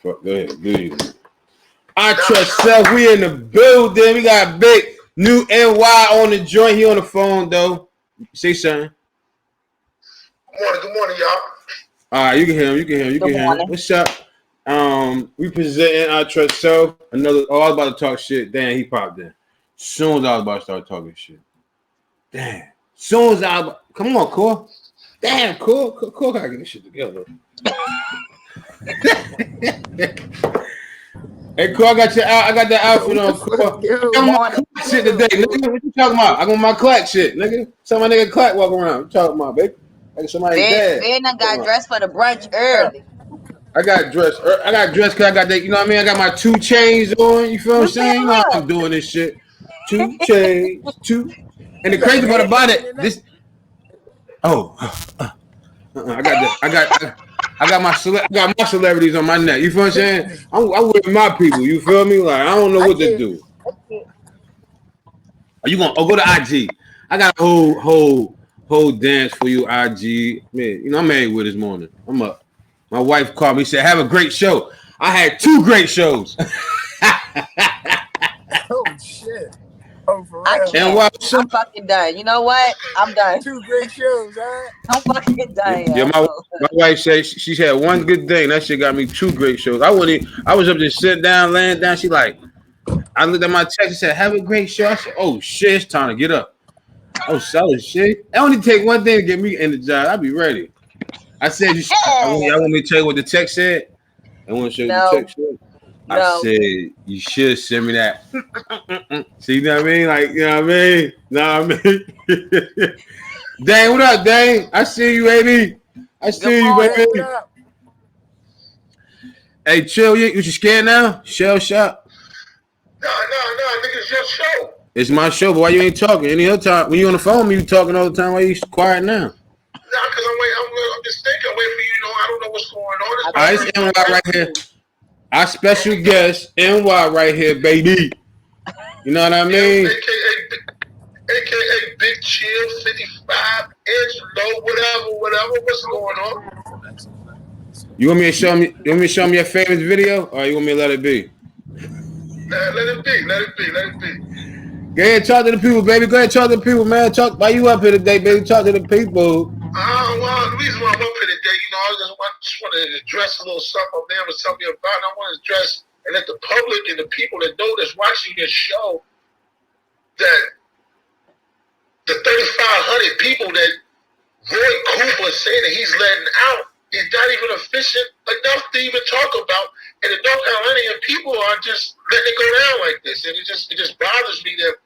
Fuck, go ahead. Do you? ITrustSelf, we in the building. We got big new NY on the joint. He on the phone though. Say something. Good morning, y'all. All right, you can hear him. What's up? We presenting ITrustSelf. Another. Oh, I was about to talk shit. Damn, he popped in. Soon as I was about to start talking shit. Damn. Soon as I come on, Cor. Damn, Cor gotta get this shit together. Hey, Cor, I got that outfit on, Cor. I got my clack shit today, nigga. What you talking about? I got my clack shit, nigga. Some of my nigga clack walking around. What you talking about, baby? Like somebody's dad. Ben got dressed for the brunch early. I got dressed because I got that, you know what I mean? I got my 2 chains on, you feel what I'm saying? You know I'm doing this shit. 2 chains, 2. And the crazy part about it, this. I got my celebrities on my neck. You feel what I'm saying? I'm with my people. You feel me? Like I don't know what to do. Are you gonna go to IG? I got a whole dance for you, IG. Man, you know I'm married with this morning. I'm up. My wife called me, said, "Have a great show." I had 2 great shows. Oh shit. Oh, for real. I can't. I'm fucking done. You know what? I'm done. 2 great shows, huh? I'm fucking done. Yeah, my wife said she had one good day, and that shit got me 2 great shows. I was up there sitting down, laying down. She like, I looked at my text and said, "Have a great show." I said, "Oh shit, it's time to get up." Oh, solid shit. It only take one thing to get me energized. I'll be ready. I said, I want me to tell you what the text said. I want to show you the text said. I said, you should send me that. See, you know what I mean? Like, you know what I mean? Know what I mean? Dang, what up, Dang? I see you, baby. I see you, baby. Hey, chill, you scared now? Shell shop? No, nigga, it's your show. It's my show, but why you ain't talking? Any other time, when you on the phone, you talking all the time. Why you quiet now? Nah, because I'm just thinking, wait for you. You know, I don't know what's going on. All right, it's NY right here. Our special guest, NY right here, baby. You know what I mean? AKA Big Chill, 55-inch, low, whatever. What's going on? You want me to show me your favorite video, or you want me to let it be? Let it be. Go ahead, talk to the people, baby. Go ahead, talk to the people, man. Why you up here today, baby? Talk to the people. Well, the reason why I'm up here today, you know, I just want to address a little something I'm there with something about. And I want to address and let the public and the people that know that's watching this show that the 3,500 people that Roy Cooper saying that he's letting out is not even efficient enough to even talk about. And the North Carolinian people are just letting it go down like this. And it just bothers me that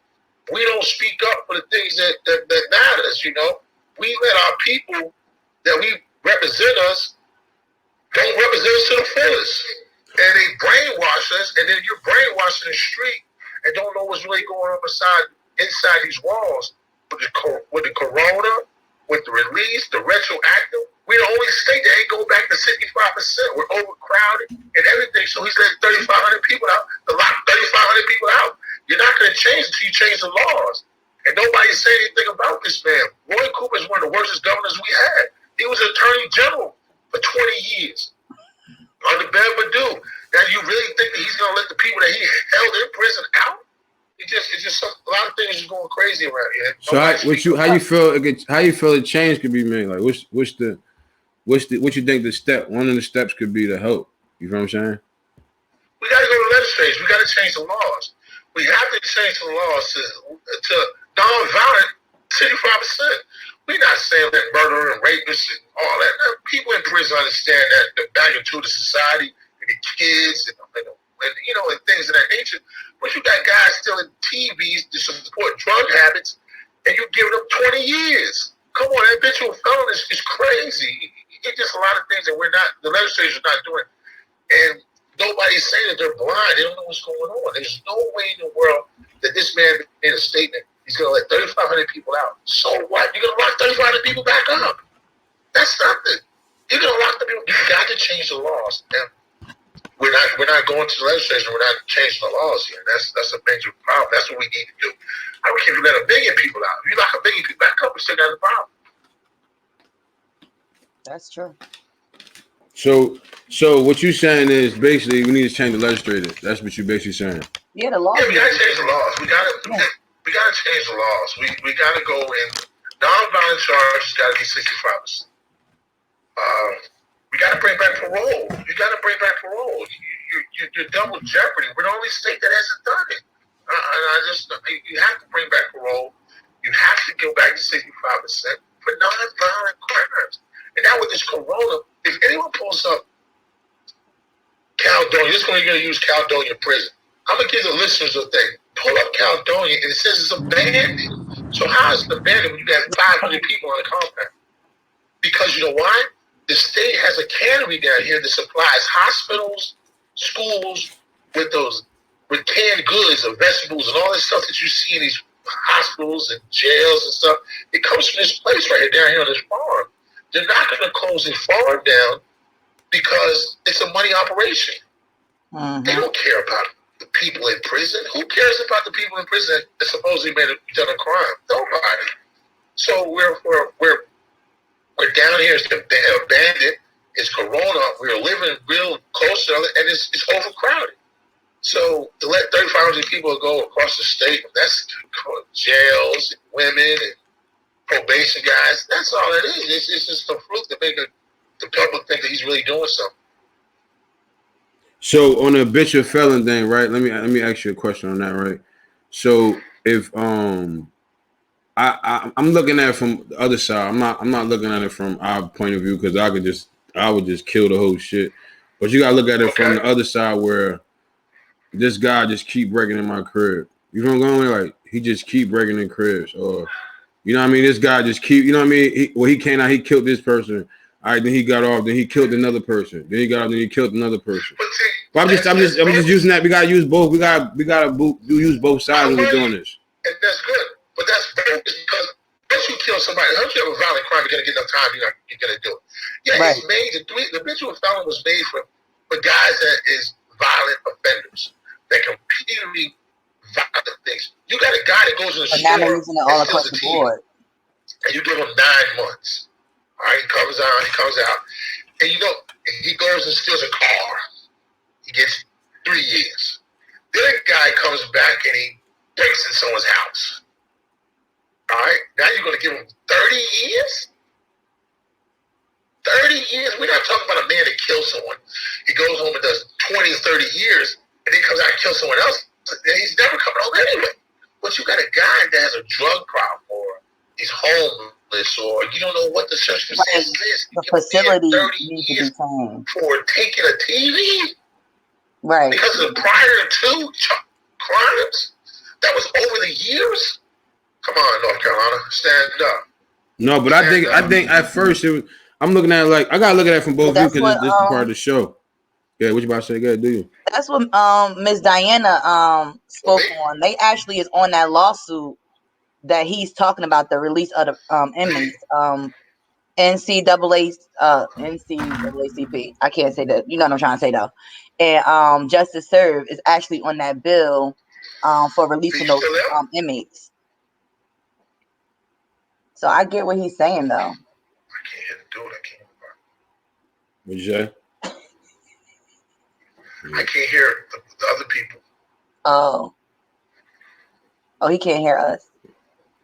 we don't speak up for the things that matters, you know. We let our people that we represent us don't represent us to the fullest. And they brainwash us, and then you're brainwashed in the street and don't know what's really going on inside these walls. With the corona, with the release, the retroactive, we're the only state that ain't go back to 65%. We're overcrowded and everything. So he's letting 3,500 people out, to lock 3,500 people out. You're not going to change until you change the laws. And nobody's saying anything about this man. Roy Cooper is one of the worst governors we had. He was attorney general for 20 years under Ben Badu. Now, you really think that he's going to let the people that he held in prison out? It's just a lot of things is going crazy around here. So how you feel the change could be made? Like what you think one of the steps could be to help? You know what I'm saying? We got to go to the legislature. We got to change the laws. We have to change the laws to non-violent 65%. We're not saying that murder and rapists and all that. People in prison understand that the magnitude of society and the kids and you know, and things of that nature. But you got guys stealing TVs to support drug habits, and you're giving them 20 years. Come on, habitual felon is crazy. It's just a lot of things that the legislature's not doing. And nobody's saying that they're blind. They don't know what's going on. There's no way in the world that this man made a statement. He's going to let 3,500 people out. So what? You're going to lock 3,500 people back up. That's nothing. You're going to lock the people. You got to change the laws. And we're not going to the legislature. We're not changing the laws here. That's a major problem. That's what we need to do. I don't care if you let 1 billion people out. If you lock 1 billion people back up, we still got a problem. That's true. So what you saying is basically we need to change the legislature. That's what you basically saying. Yeah, the laws. Yeah, we gotta change the laws. We gotta change the laws. We gotta go in. Non-violent charges gotta be 65%. We gotta bring back parole. You gotta bring back parole. You're double jeopardy. We're the only state that hasn't done it. You have to bring back parole. You have to go back to 65% for non-violent crimes. And now with this corona, if anyone pulls up Caledonia, this is going to use Caledonia prison. I'm going to give the listeners a thing. Pull up Caledonia, and it says it's abandoned. So how is it abandoned when you got 500 people on the compound? Because you know why? The state has a cannery down here that supplies hospitals, schools with canned goods and vegetables and all this stuff that you see in these hospitals and jails and stuff. It comes from this place right here down here on this farm. They're not going to close this farm down because it's a money operation. Mm-hmm. They don't care about the people in prison. Who cares about the people in prison that supposedly done a crime? Nobody. So we're down here. It's abandoned. It's corona. We're living real close to other, and it's overcrowded. So to let 3,500 people go across the state, that's jails, and women, and probation guys. That's all it is. It's just a fluke to make the public think that he's really doing something. So on the habitual felon thing, right? Let me ask you a question on that, right? So if I'm looking at it from the other side. I'm not looking at it from our point of view because I would just kill the whole shit. But you gotta look at it from the other side where this guy just keep breaking in my crib. You know what I'm going? Like he just keep breaking in cribs, or you know what I mean? This guy just keep, you know what I mean? He came out, he killed this person. All right, then he got off, then he killed another person. Then he got off, then he killed another person. But I'm just using that. We gotta use both. We gotta use both sides when we're doing this. And that's good. But that's both because once you kill somebody, once you have a violent crime, you're gonna get enough time, you're gonna do it. Yeah, right. It's made the habitual felon was made for guys that is violent offenders that can repeatedly violent things. You got a guy that goes in the store now they're using it all across the board. And you give him 9 months. All right, he comes out, and he goes and steals a car. He gets 3 years. Then a guy comes back and he breaks in someone's house. All right, now you're going to give him 30 years? 30 years? We're not talking about a man that kills someone. He goes home and does 20 or 30 years, and then comes out and kills someone else. And he's never coming home anyway. But you got a guy that has a drug problem, or he's homeless, or you don't know what the circumstances is. The facility needs to be changed for taking a TV. Right. Because of the prior 2 crimes that was over the years. Come on, North Carolina, stand up. No, but I think at first it was. I'm looking at it like I gotta look at it from both views because this is part of the show. Yeah, what you about to say? Go ahead, do you? That's what Miss Diana spoke on. They actually is on that lawsuit that he's talking about the release of the inmates. NCAACP. I can't say that. You know what I'm trying to say though. And Justice Serve is actually on that bill for releasing those inmates. So I get what he's saying though. I can't hear the dude. What'd you say? I can't hear the other people. Oh, he can't hear us.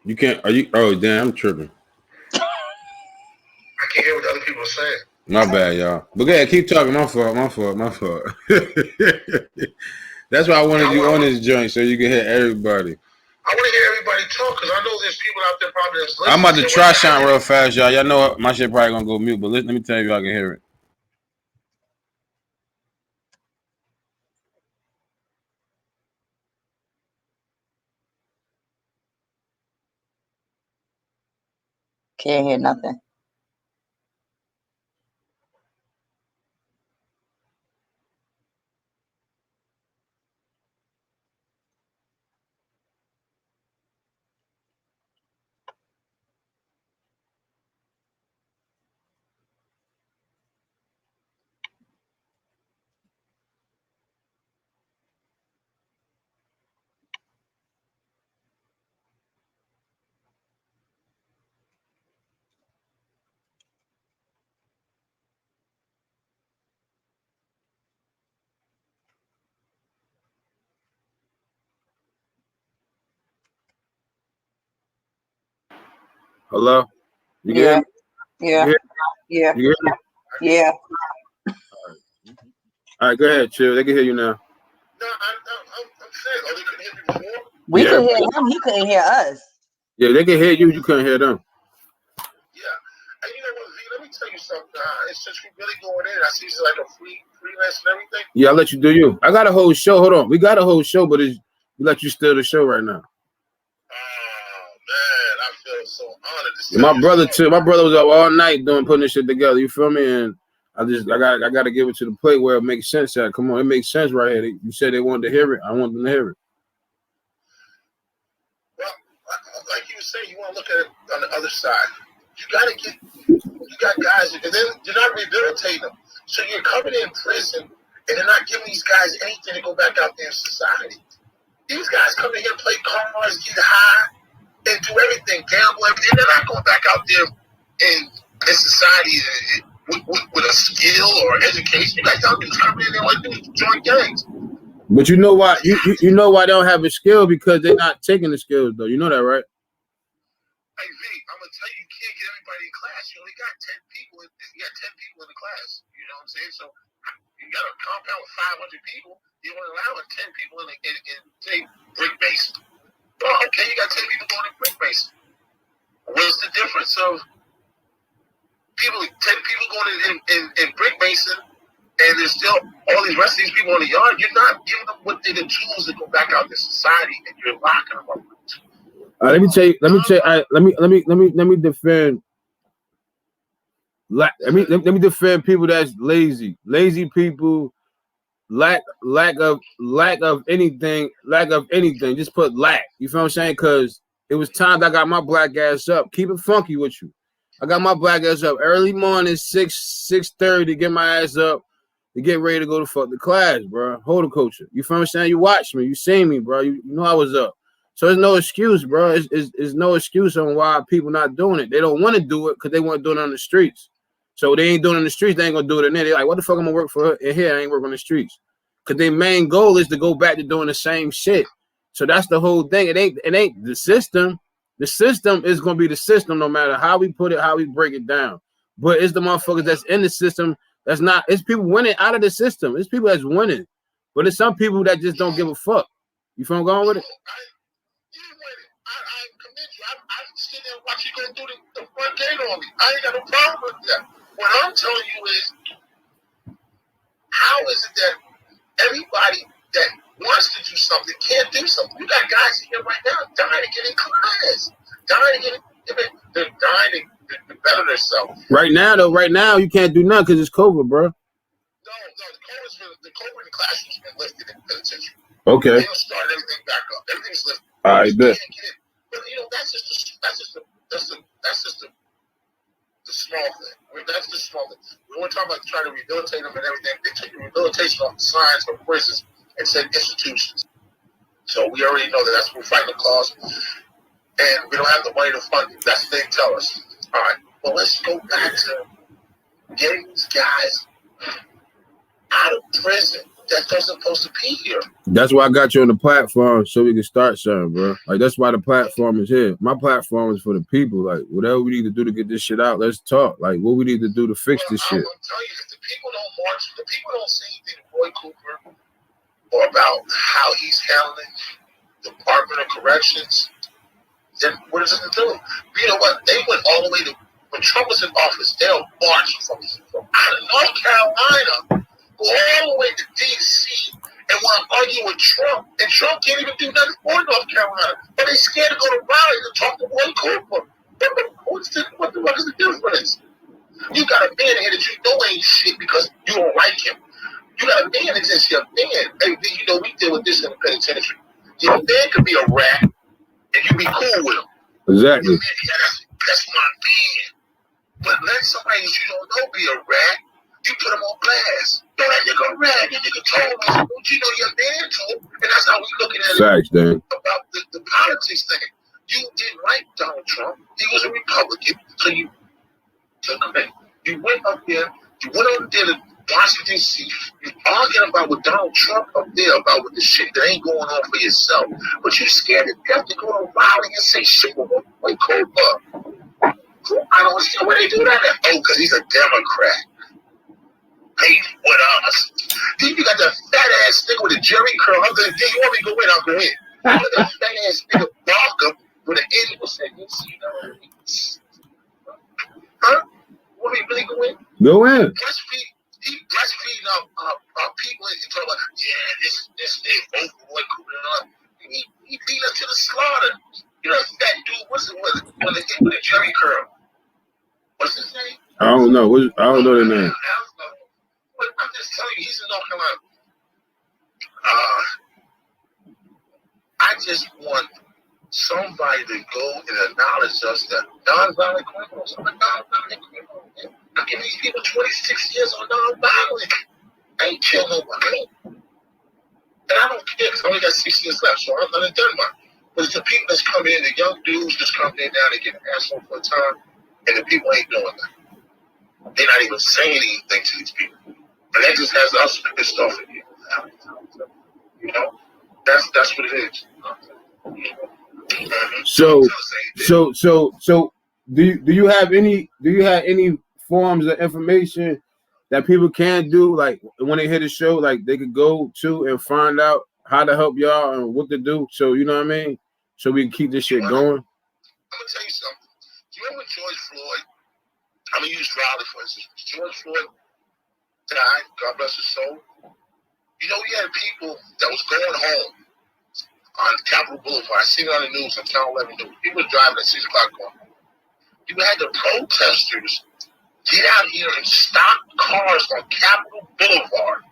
You can't. Are you? Oh, damn! I'm tripping. I can't hear what the other people are saying. My bad, y'all. But go ahead, keep talking. My fault. That's why I wanted you on this joint so you can hear everybody. I want to hear everybody talk because I know there's people out there probably that's listening. I'm about to try shine real fast, y'all. Y'all know what? My shit probably gonna go mute, but let me tell you, I can hear it. Can't hear nothing. Hello? You can Yeah. hear me? Yeah. You Yeah. can hear me? Yeah. All right, go ahead, chill. They can hear you now. No, I'm saying, oh, they couldn't hear me before? We Yeah. could hear him. He couldn't hear us. Yeah, they can hear you. You couldn't hear them. Yeah. And you know what, V, let me tell you something. It's just we really going in. I see it's like a freelance and everything. Yeah, I'll let you do you. I got a whole show. Hold on. We got a whole show, but we let you steal the show right now. Oh, man, I feel so honored to see My brother too. My brother was up all night putting this shit together. You feel me? And I got to give it to the plate where it makes sense. At. Come on, it makes sense right here. You said they wanted to hear it. I want them to hear it. Well, like you were saying, you want to look at it on the other side. You got guys, and then you're not rehabilitating them. So you're coming in prison, and they're not giving these guys anything to go back out there in society. These guys come in here, play cards, get high, and do everything, gamble, everything. They're not going back out there in society with a skill or education. You guys don't just come in there like do is join gangs. But you know why? You know why they don't have a skill? Because they're not taking the skills, though. You know that, right? Hey, V, I'm going to tell you, you can't get everybody in class. You only got 10 people. You got 10 people in the class. You know what I'm saying? So you got a compound with 500 people. You only allow 10 people in say, brick mason. Well, okay, you got 10 people going in brick mason. What's the difference of 10 people going in brick mason, and there's still all these rest of these people in the yard? You're not giving them what they the tools to go back out to society, and you're locking them up. Let me tell you. Let me defend. Let me defend people that's lazy. Lazy people, lack of anything. Just put lack. You feel what I'm saying? Because it was times I got my black ass up. Keep it funky with you. I got my black ass up early morning, 6:30 to get my ass up to get ready to go to fuck the class, bro. Horticulture. You feel what I'm saying? You watch me. You seen me, bro. You know I was up. So there's no excuse, bro. It's no excuse on why people not doing it. They don't want to do it because they want to do it on the streets. So they ain't doing it in the streets. They ain't gonna do it in there. They're like, what the fuck I'm gonna work for in here? I ain't working on the streets. Because their main goal is to go back to doing the same shit. So that's the whole thing. It ain't the system. The system is gonna be the system no matter how we put it, how we break it down. But it's the motherfuckers that's in the system that's not. It's people winning out of the system. It's people that's winning. But it's some people that just don't give a fuck. You feel where I'm going with it? You with it. I commend you. I sit there and watch you go through the front gate on me. I ain't got no problem with that. What I'm telling you is, how is it that everybody that wants to do something can't do something? You got guys here right now dying to get in class, they're dying to better themselves. Right now you can't do nothing because it's COVID, bro. No, the COVID in the classroom's been lifted in the penitentiary. Okay. They don't start everything back up. Everything's lifted. I bet. But you know, that's just the small thing. That's the small thing. We weren't talking about trying to rehabilitate them and everything. They took the rehabilitation off the signs for prisons and said institutions. So we already know that's what we're fighting the cause, and we don't have the money to fund it. That's what they tell us. All right, well, let's go back to getting these guys out of prison that's supposed to be here. That's why I got you on the platform so we can start something, bro. Like that's why the platform is here. My platform is for the people. Like whatever we need to do to get this shit out, let's talk. Like what we need to do to fix this shit. I'm telling you, if the people don't march, the people don't say anything to Roy Cooper or about how he's handling the Department of Corrections, then what is it to do? You know what? They went all the way to when Trump was in office. They'll march from out of North Carolina, go all the way to D.C. and want to argue with Trump. And Trump can't even do nothing for North Carolina. But they're scared to go to Raleigh to talk to Roy Cooper. What the fuck is the difference? You got a man here that you know ain't shit because you don't like him. You got a man that's just your man. And you know, we deal with this in the penitentiary. Your man could be a rat and you be cool with him. Exactly. That's my man. But let somebody that you don't know be a rat, you put him on blast. Yo, that nigga a rat, that nigga told me. Don't you know your man told? And that's how we looking at Facts, it Dan. about the politics thing. You didn't like Donald Trump. He was a Republican, so you took him in. You went up there to Washington D.C. You're arguing about with Donald Trump up there about with the shit that ain't going on for yourself. But you're scared to death to go to Raleigh and say shit with Roy Cooper. I don't understand why they do that. Oh, because he's a Democrat. Hey, with us. Then you got that fat ass nigga with a Jerry curl. I'm thinking, you want me to go in? I'll go in. You got that fat ass nigga Barker with an N. What's that? Huh? Want me to really go in? Go in. He breastfeeding people and talking about, this thing, both boy, he beat us to the slaughter. You know that dude, what's it with a Jerry curl? What's his name? I don't know. I don't know the name. But I'm just telling you, he's in North Carolina. I just want somebody to go and acknowledge us that nonviolent criminals are nonviolent criminals. I'm giving these people 26 years on nonviolent. I ain't kill nobody. And I don't care because I only got 6 years left, so I'm not done mine. But it's the people that's coming in, the young dudes that's coming in now, they get asshole for a time, and the people ain't doing that. They're not even saying anything to these people. And that just has us pissed off at you. You know? That's what it is. So do you have any forms of information that people can do, like when they hear the show, like they could go to and find out how to help y'all and what to do, so you know what I mean, so we can keep this shit going? I'm gonna tell you something. Do you remember George Floyd? I'm gonna use Raleigh for instance. George Floyd died, God bless his soul. You know, we had people that was going home on Capitol Boulevard. I seen it on the news on Channel 11 News. People were driving at 6 o'clock going home. You had the protesters get out here and stop cars on Capitol Boulevard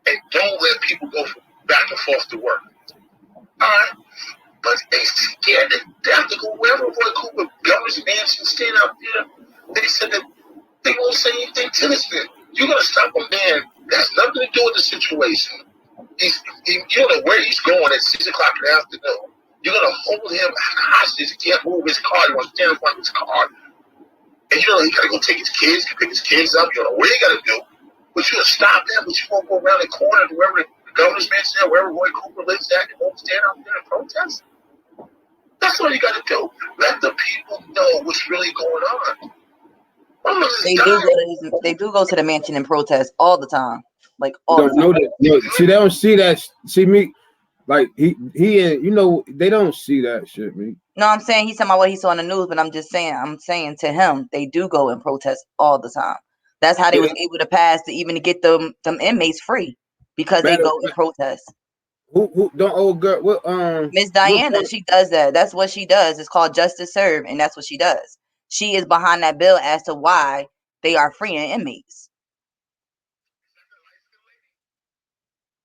and don't let people go back and forth to work. All right? But they scared to death to go wherever Roy Cooper, Governor's Mansion, stand out there. They said that they won't say anything to this man. You're going to stop a man that has nothing to do with the situation. You don't know where he's going at 6 o'clock in the afternoon. You're going to hold him hostage. He can't move his car. He wants to stand in front of his car. And you know, he got to go take his kids, pick his kids up. You don't know what he got to do. But you're going to stop that, but you won't go around the corner to wherever the Governor's Mansion is, wherever Roy Cooper lives at, and won't stand out there and protest. That's all you got to do. Let the people know what's really going on. They do go to the mansion and protest all the time. Like all don't the time. know that. No, see, they don't see that. See me, like he and you know they don't see that shit, me. No, I'm saying he's talking about what he saw on the news, but I'm saying to him, they do go and protest all the time. That's how they was able to pass to even get them inmates free, because they go and protest. Who don't old girl? What Miss Diana, she does that. That's what she does. It's called justice served, and that's what she does. She is behind that bill as to why they are freeing inmates.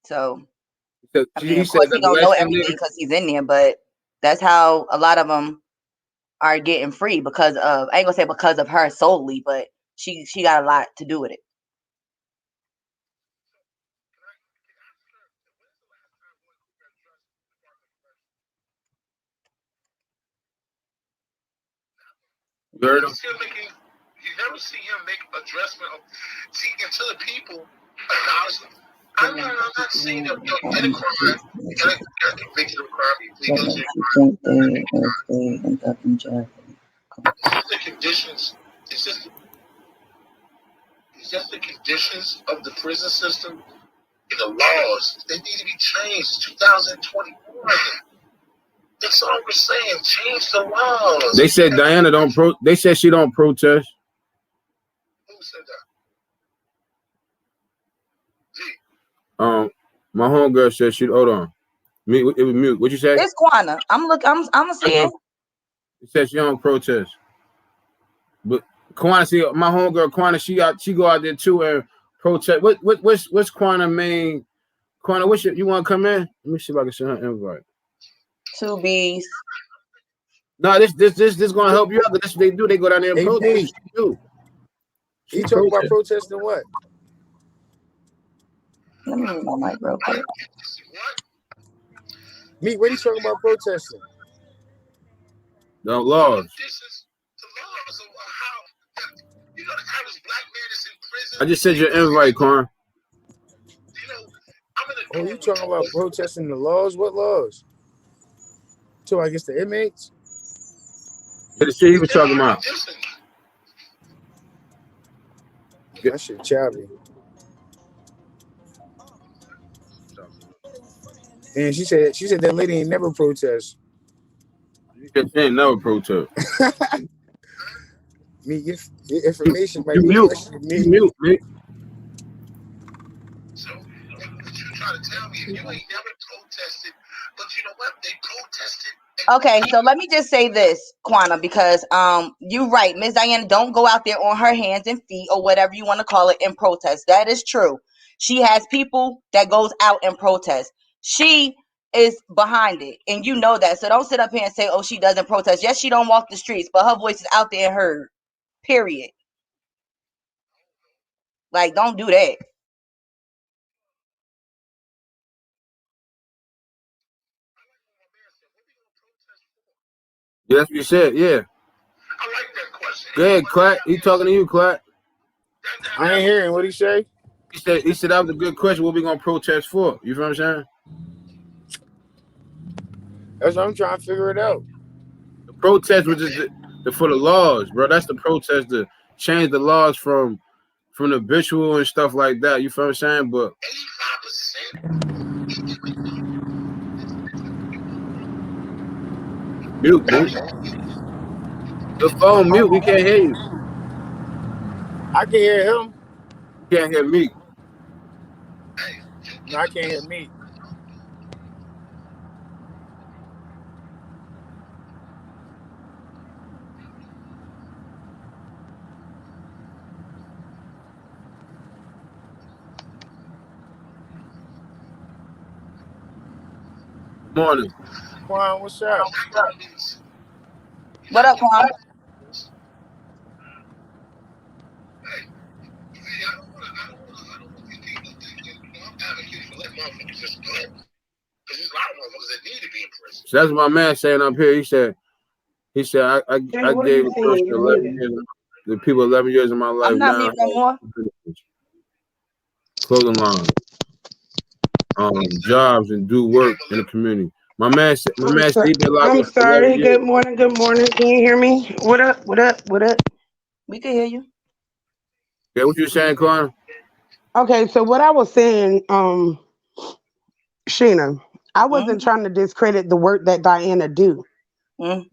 So, I mean, of course, he don't know everything because he's in there, but that's how a lot of them are getting free because of, I ain't gonna say because of her solely, but she got a lot to do with it. You never see him make addressment of, see, until the people acknowledge him. I'm not saying that you did a crime, you got convicted of a crime, you plead guilty to a crime. It's the conditions. It's just the conditions of the prison system and the laws. They need to be changed. It's 2021. That's all we're saying. Change the laws. They said Diana don't they said she don't protest. Who said that? My homegirl said she. Hold on. It was mute. What you say? It's Quana. I'm gonna say it. It said she don't protest. But Quana, see, my homegirl Quana, she go out there too and protest. What's Quana main? Quana, you want to come in? Let me see if I can send her an invite. 2 Bs. No, this gonna help you out. That's what they do. They go down there and protest. He talking about protesting what? Let me move my mic real quick. Me, what are you talking about protesting? No laws. I just said your invite, Quan. Oh, you talking about protesting the laws? What laws? So I guess the inmates? The shit he was talking about. That shit childish. And she said that lady ain't never protest. She ain't never protest. Me, your information might You be mute. questioning me. You mute, me. So what you trying to tell me is you ain't never protested, but you know what? They protested. Okay, so let me just say this, Quana, because you're right. Ms. Diana, don't go out there on her hands and feet or whatever you want to call it in protest. That is true. She has people that goes out and protest. She is behind it, and you know that. So don't sit up here and say, oh, she doesn't protest. Yes, she don't walk the streets, but her voice is out there and heard. Period. Like, don't do that. Yes, you said, yeah. I like that question. Go ahead, Clark. He talking to you, Clark. I ain't hearing what he say. He said that was a good question. What we gonna protest for? You feel what I'm saying? That's what I'm trying to figure it out. The protest was just for the laws, bro. That's the protest to change the laws from the habitual and stuff like that. You feel what I'm saying? But 85%. mute, mute. The phone mute. We can't hear you. I can hear him. You can't hear me. No, I can't hear me. Good morning. Quan, what's up? What up, Quan? So that's what my man saying up here. He said I gave a person 11 years. The people 11 years of my life. I'm not now muted no more. clothing line, jobs, and do work in the community. My man said he been locked I'm up for 11 sorry. years. Good morning. Good morning. Can you hear me? What up? What up? What up? We can hear you. Yeah, what you saying, Corn? Okay, so what I was saying, Sheena, I wasn't trying to discredit the work that Diana do.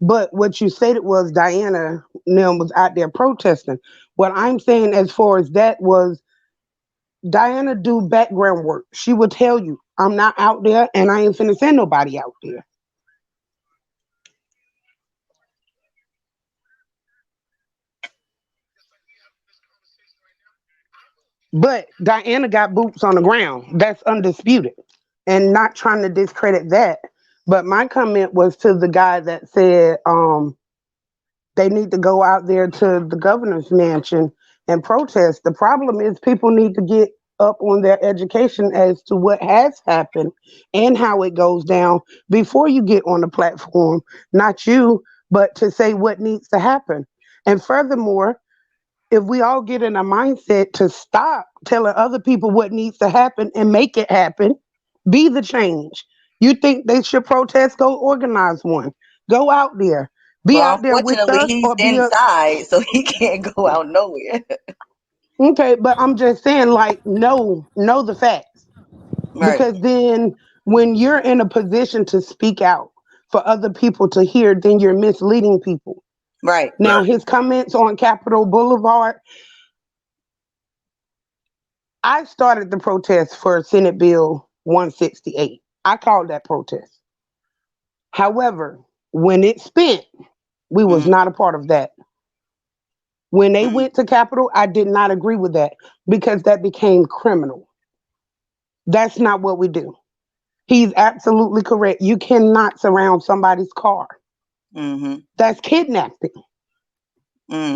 But what you stated was Diana was out there protesting. What I'm saying as far as that was Diana do background work. She would tell you, I'm not out there and I ain't finna send nobody out there. But Diana got boots on the ground. That's undisputed. And not trying to discredit that. But my comment was to the guy that said they need to go out there to the governor's mansion and protest. The problem is people need to get up on their education as to what has happened and how it goes down before you get on the platform. Not you, but to say what needs to happen. And furthermore, if we all get in a mindset to stop telling other people what needs to happen and make it happen, be the change. You think they should protest? Go organize one. Go out there. Be Well, out there with unfortunately, us he's or be up. inside, so he can't go out nowhere. Okay, but I'm just saying, like, know the facts. Right, Because then when you're in a position to speak out for other people to hear, then you're misleading people. right. Now, his comments on Capitol Boulevard, I started the protest for Senate Bill 168. I called that protest. However, when it spent, we was not a part of that. When they went to Capitol, I did not agree with that because that became criminal. That's not what we do. He's absolutely correct. You cannot surround somebody's car. That's kidnapping.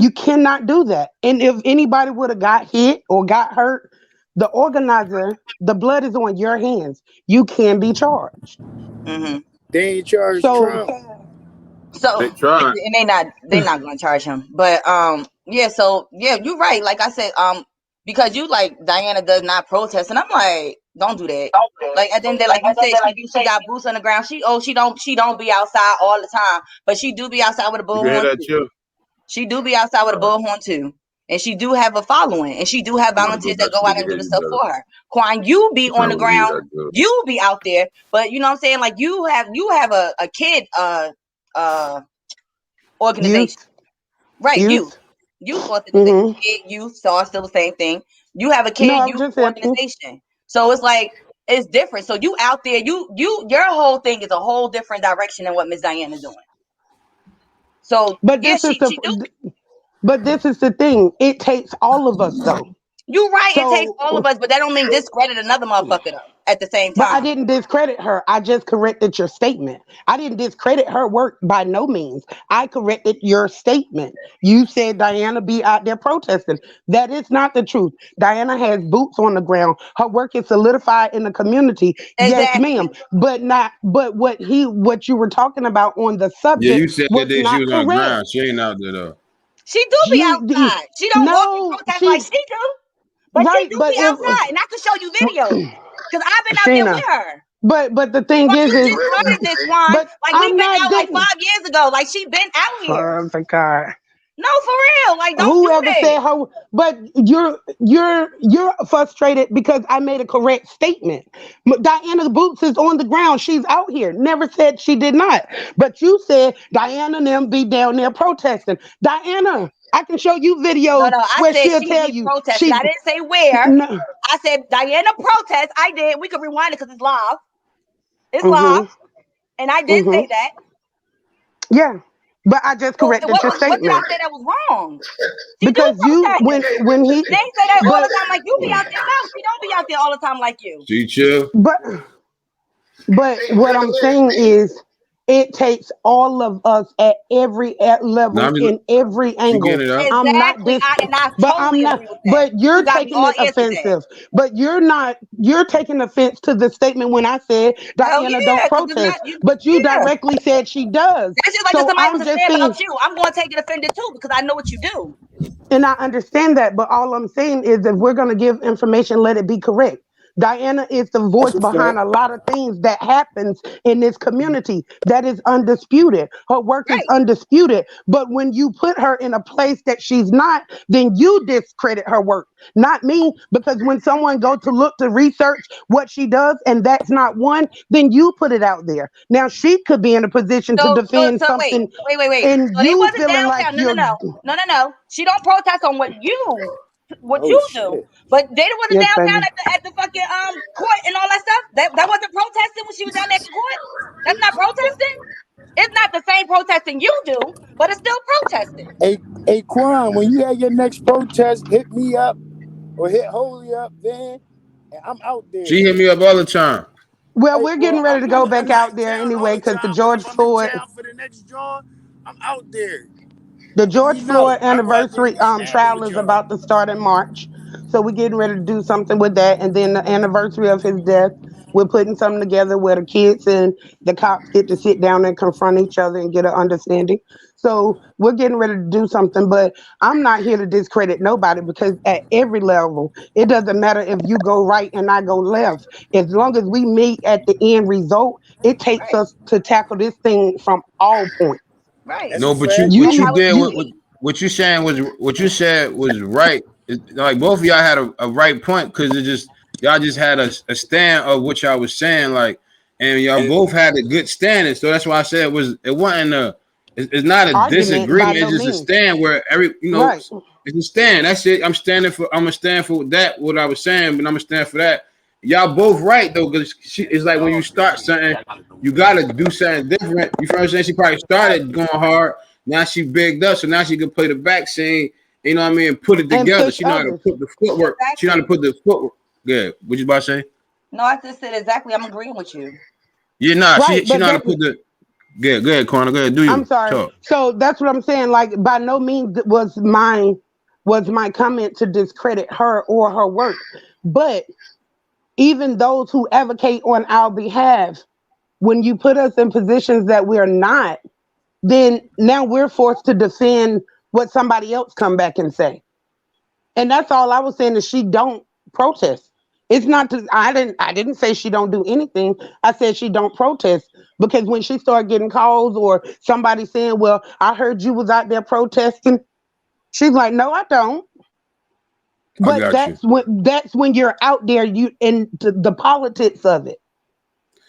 You cannot do that. And if anybody would have got hit or got hurt, the organizer, the blood is on your hands. You can be charged. They ain't charged Trump. So They tried. and they're not gonna charge him. But yeah, so yeah, you're right. Like I said, because you like Diana does not protest, and I'm like, don't do that. Like at the end of the day, like you said, she got boots on the ground. She don't be outside all the time, but she do be outside with a You can hear bullhorn that, too. too? She do be outside with a bullhorn too. And she do have a following, and she do have volunteers that go out and do the stuff for her. Quan, you be on the ground, you be out there, but you know what I'm saying? Like you have a kid organization. Right, youth organization. Kid, youth, so it's still the same thing. You have a kid youth organization. So it's like it's different. So you out there, your whole thing is a whole different direction than what Miss Diana's doing. So but this is the thing. It takes all of us though. You're right, it takes all of us, but that don't mean discredit another motherfucker though at the same time. But I didn't discredit her. I just corrected your statement. I didn't discredit her work by no means. I corrected your statement. You said Diana be out there protesting. That is not the truth. Diana has boots on the ground. Her work is solidified in the community. Exactly. Yes, ma'am. But what you were talking about on the subject. Yeah, you said that she was on the ground. She ain't out there though. She do be outside. She don't walk and protest like she do. But she do be outside, and I can show you videos because I've been out there with her. But the thing is, you just started this one. Like we've been out like 5 years ago. Like she been out here. Oh my God. No, for real. Like don't whoever do that. said her, but you're frustrated because I made a correct statement. Diana Boots is on the ground. She's out here. Never said she did not. But you said Diana and them be down there protesting. Diana, I can show you videos where she'll tell you. Protesting. I didn't say where. No. I said Diana protest. I did. We could rewind it because it's live. It's live. And I did say that. Yeah. But I just corrected your statement. What did I say that was wrong? Because when he they say that all the time like you be out there. No, she don't be out there all the time like you. She chill. But what I'm saying is it takes all of us at every level in every angle. Exactly. I'm not but you're taking it offensive. But you're taking offense to the statement when I said Diana don't protest. But you directly said she does. That's just like if somebody was saying about you. I'm going to take it offended too because I know what you do. And I understand that, but all I'm saying is if we're going to give information, let it be correct. Diana is the voice behind a lot of things that happens in this community. That is undisputed. Her work is undisputed. But when you put her in a place that she's not, then you discredit her work, not me. Because when someone goes to look to research what she does and that's not one, then you put it out there. Now she could be in a position to defend something. Wait. And so you feeling like no. She don't protest on what you do. But they wasn't downtown at the fucking court and all that stuff. That wasn't protesting when she was down there at the court. That's not protesting. It's not the same protesting you do, but it's still protesting. Hey, Quan, when you have your next protest, hit me up or hit Holy up, then and I'm out there. She hit me up all the time. Well, we're getting ready to go back out there anyway because the George Floyd. For the next draw, I'm out there. The George Floyd anniversary trial is about to start in March. So we're getting ready to do something with that. And then the anniversary of his death, we're putting something together where the kids and the cops get to sit down and confront each other and get an understanding. So we're getting ready to do something, but I'm not here to discredit nobody because at every level, it doesn't matter if you go right and I go left. As long as we meet at the end result, it takes us to tackle this thing from all points. Right. No, but what you said was right. Like both of y'all had a right point because y'all just had a stand of what y'all was saying, like, and y'all both had a good standing. So that's why I said it's not a disagreement. It's just a stand where it's a stand. That's it. I'm gonna stand for that. What I was saying, but I'm gonna stand for that. Y'all both right though, because it's like when you start something, you gotta do something different. You feel what I'm saying? She probably started going hard. Now she bigged up, so now she can play the back scene. You know what I mean? Put it together. She know how to put the footwork. Exactly. She know how to put the footwork. Yeah. What you about to say? No, I just said exactly. I'm agreeing with you. Yeah, she know how to put the. Go ahead, Corner. Go ahead. Do you? I'm sorry. Talk. So that's what I'm saying. Like, by no means was my comment to discredit her or her work, but even those who advocate on our behalf, when you put us in positions that we're not, then now we're forced to defend what somebody else come back and say. And that's all I was saying is she don't protest. It's not I didn't say she don't do anything. I said she don't protest because when she started getting calls or somebody saying, well, I heard you was out there protesting. She's like, no, I don't. But that's when you're out there, you and the politics of it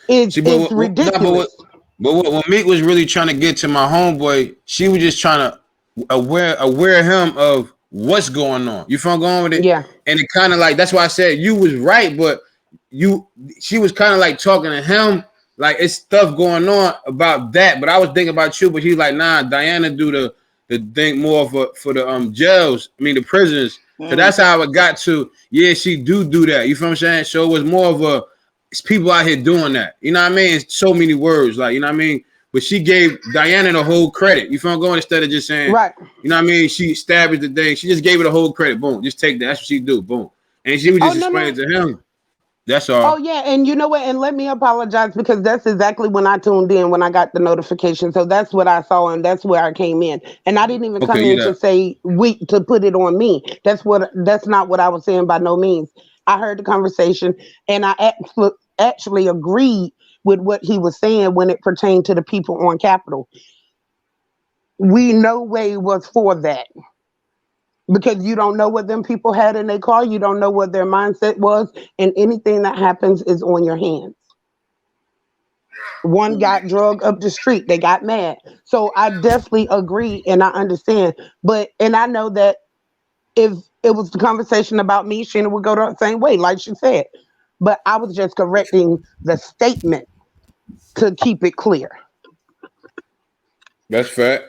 is ridiculous. But what Meek was really trying to get to my homeboy, she was just trying to aware him of what's going on. You feel I'm going with it? Yeah. And it kind of like, that's why I said you was right, but she was kind of like talking to him, like it's stuff going on about that. But I was thinking about you, but he's like, nah, Diana do the thing more for the jails, the prisons. So that's how it got to, yeah, she do that. You feel what I'm saying? So it was more of it's people out here doing that. You know what I mean? It's so many words, like, you know what I mean? But she gave Diana the whole credit. You feel I'm going? Instead of just saying, right. You know what I mean? She established the thing. She just gave it the whole credit. Boom. Just take that. That's what she do. Boom. And she was just explaining to him. That's all. Oh, yeah. And you know what? And let me apologize because that's exactly when I tuned in, when I got the notification. So that's what I saw and that's where I came in. And I didn't even come in to say to put it on me. That's not what I was saying by no means. I heard the conversation and I actually agreed with what he was saying when it pertained to the people on Capitol. We no way was for that. Because you don't know what them people had in their car. You don't know what their mindset was. And anything that happens is on your hands. One got drugged up the street. They got mad. So I definitely agree and I understand. And I know that if it was the conversation about me, Sheena would go the same way, like she said. But I was just correcting the statement to keep it clear. That's fact.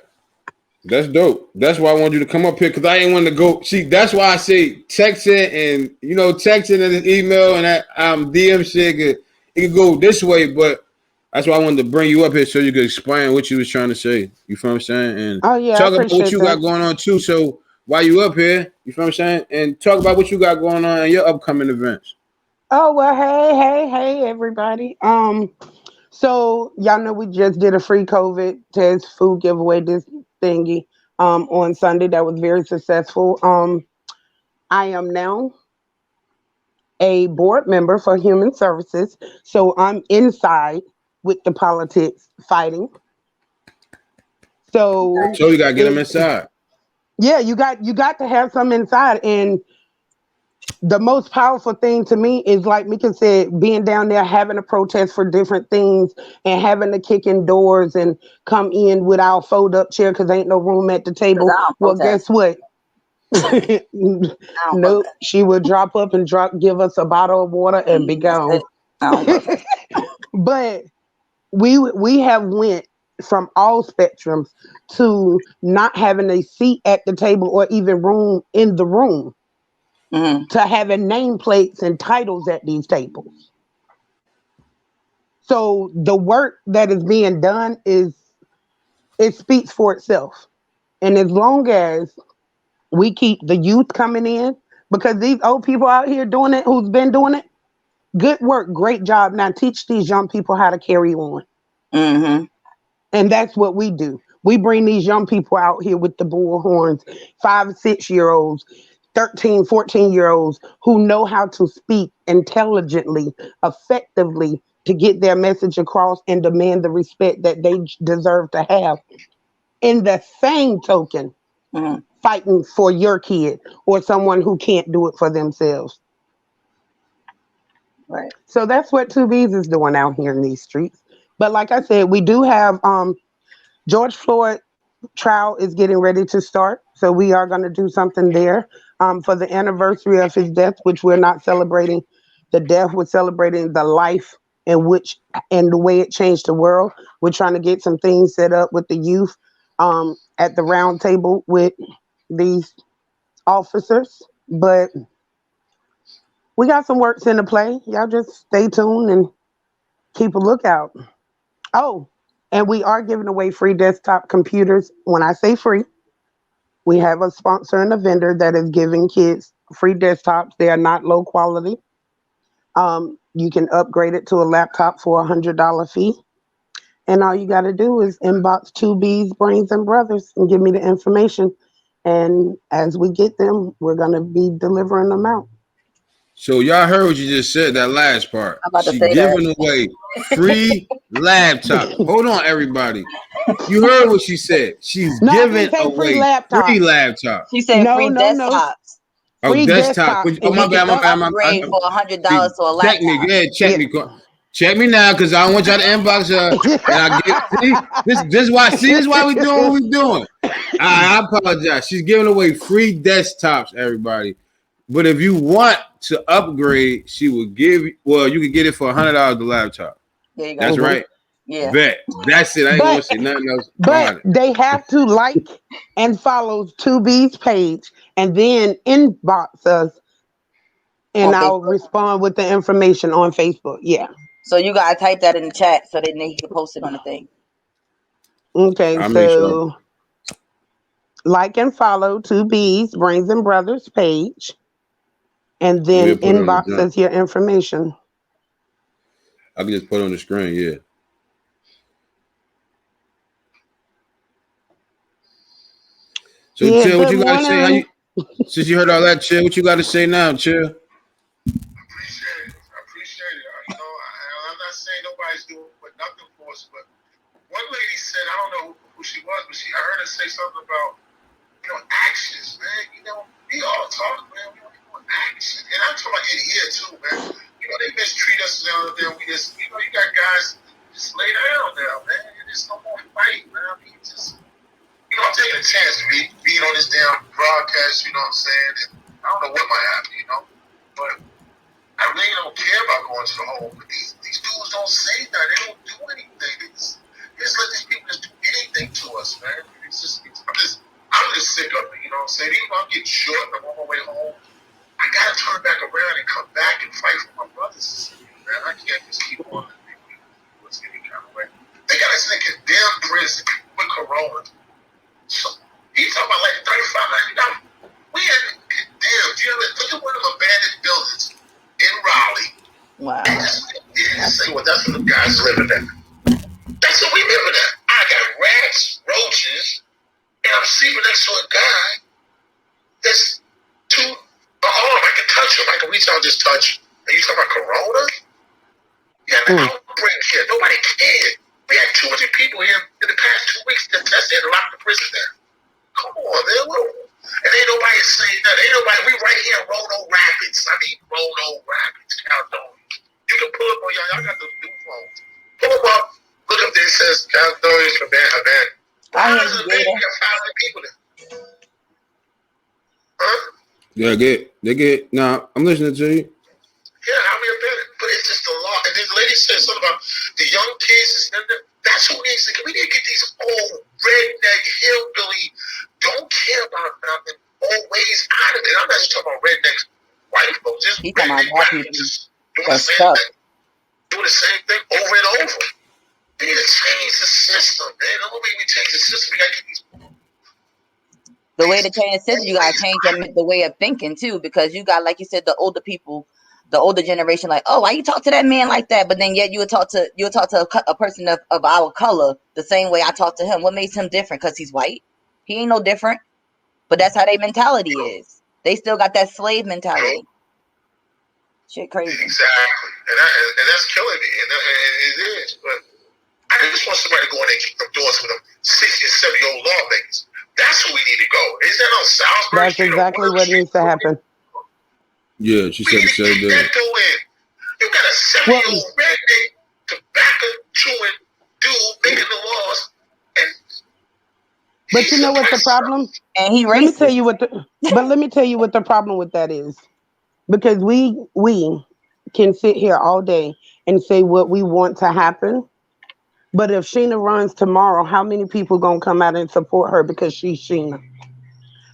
That's dope. That's why I wanted you to come up here because I didn't want to go. See, that's why I say texting and texting and email and that DM shit. It could go this way, but that's why I wanted to bring you up here so you could explain what you was trying to say. You feel what I'm saying? And talk about what you got going on too. So while you up here, you feel what I'm saying? And talk about what you got going on in your upcoming events. Oh well, hey, everybody. So y'all know we just did a free COVID test food giveaway this thingy on Sunday. That was very successful. I am now a board member for Human Services, so I'm inside with the politics fighting. So you gotta get them inside. Yeah, you got to have some inside, and the most powerful thing to me is, like Mika said, being down there, having a protest for different things and having to kick in doors and come in with our fold up chair because ain't no room at the table. Well, guess what? Nope. She would drop up and give us a bottle of water and be gone. But we have went from all spectrums to not having a seat at the table or even room in the room. Mm-hmm. To having nameplates and titles at these tables. So the work that is being done it speaks for itself. And as long as we keep the youth coming in, because these old people out here doing it, who's been doing it, good work, great job. Now teach these young people how to carry on. Mm-hmm. And that's what we do. We bring these young people out here with the bullhorns, 5 or 6 year olds, 13, 14-year-olds who know how to speak intelligently, effectively to get their message across and demand the respect that they deserve to have. In the same token, fighting for your kid or someone who can't do it for themselves. Right. So that's what 2B's is doing out here in these streets. But like I said, we do have George Floyd trial is getting ready to start. So we are going to do something there for the anniversary of his death, which we're not celebrating the death, we're celebrating the life and the way it changed the world. We're trying to get some things set up with the youth at the round table with these officers. But we got some works in the play. Y'all just stay tuned and keep a lookout. Oh, and we are giving away free desktop computers. When I say free, we have a sponsor and a vendor that is giving kids free desktops. They are not low quality. You can upgrade it to a laptop for $100 fee. And all you got to do is inbox 2B's Brains and Brothers and give me the information. And as we get them, we're going to be delivering them out. So y'all heard what you just said, that last part. She giving away free laptops. Hold on, everybody. You heard what she said. She's giving away free laptops. She said free desktops. Free desktop. desktop. Oh, You my can bad. upgrade for $100 to a Check me. laptop. Go ahead. Check me. Check me now, because I don't want y'all to inbox and I get this is why we doing what we doing. I apologize. She's giving away free desktops, everybody. But if you want to upgrade, she will give you you can get it for $100 the laptop. There you go. That's right. Yeah. Bet. That's it. I ain't gonna say nothing else. But they have to like and follow 2B's page and then inbox us, and I'll respond with the information on Facebook. Yeah. So you gotta type that in the chat so that they can post it on the thing. Okay, I'll make sure. Like and follow 2B's Brains and Brothers page, and then inbox us your information. I can just put it on the screen, yeah. So Chill, what you gotta say? Since you heard all that, Chill, what you gotta say now, Chill? I appreciate it. You know, I'm not saying nobody's doing nothing for us, but one lady said, I don't know who she was, but I heard her say something about, actions, man. We all talk, man. We don't do action. And I'm talking about in here too, man. They mistreat us down there. We just, you got guys just lay down now, man. There's no more fight, man. I mean, I'm taking a chance to being on this damn broadcast, you know what I'm saying? And I don't know what might happen, but I really don't care about going to the home. But these dudes don't say that. They don't do anything. They just let these people just do anything to us, man. I'm just sick of it, you know what I'm saying? Even if I'm getting short and I'm on my way home, I gotta turn back around and come back and fight for my brothers. Man, I can't just keep on what's any kind of way. They got us in a condemned prison with Corona. So he's talking about like $35,000. We had condemned. Look at one of the abandoned buildings in Raleigh. Wow. And just say, well, that's where the guys living at. That's what we living at. I got rats, roaches, and I'm sleeping next to a guy that's an arm. I can touch him. I can reach out and just touch him. And you talking about Corona? Yeah, an outbreak here. Nobody cared. We had 200 people here in the past 2 weeks that tested and locked the prison down. Come on, man. And ain't nobody saying that. Ain't nobody. We right here in Roanoke Rapids. California. You can pull up on y'all got the new phones. Pull them up. Look up there. It says California for Havana. How does it make you got 500 people there? Huh? Yeah, they get. Nah, I'm listening to you. Yeah, how many abandoned? But it's just the law. And this lady said something about the young kids. That's who needs to. We need to get these old redneck hillbilly, don't care about nothing, old ways out of it. I'm not just talking about rednecks, white folks. Just redneck white people just doing the same thing. Doing the same thing over and over. We need to change the system, man. The only way we change the system, we gotta get these. The way to change the system, you gotta change the way of thinking too, because you got, like you said, the older people, the older generation, like, oh, why you talk to that man like that? But then yet you would talk to a person of our color the same way I talk to him. What makes him different? Because he's white? He ain't no different. But that's how their mentality is. They still got that slave mentality. Shit crazy. Exactly. And that's killing me. And it is. But I just want somebody to go in and kick them doors with them 60 and 70-year-old lawmakers. That's who we need to go. Is that on Salisbury? That's exactly what needs to happen. Yeah, she said the same thing. You got a 70-year-old redneck tobacco chewing dude making the laws, but you know what the problem? And he racist. Let me tell you what the problem with that is, because we can sit here all day and say what we want to happen, but if Sheena runs tomorrow, how many people gonna come out and support her because she's Sheena?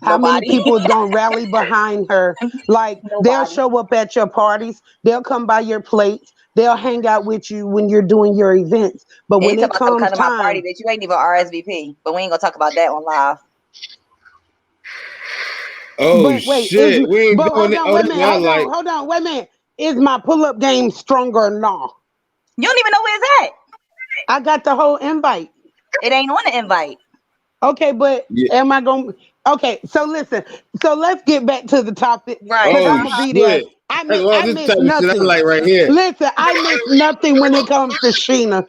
How many people is gonna rally behind her? Like they'll show up at your parties, they'll come by your plates, they'll hang out with you when you're doing your events. But when it comes time, my party that you ain't even RSVP, but we ain't gonna talk about that on live. Oh shit! We ain't doing it. Hold on, wait a minute. Is my pull-up game stronger or not? You don't even know where it's at. I got the whole invite. It ain't on the invite. Okay, but am I going to... Okay, so listen. So let's get back to the topic. Right. I'm going to be there. I miss nothing. Like right here. Listen, I miss nothing when it comes to Sheena.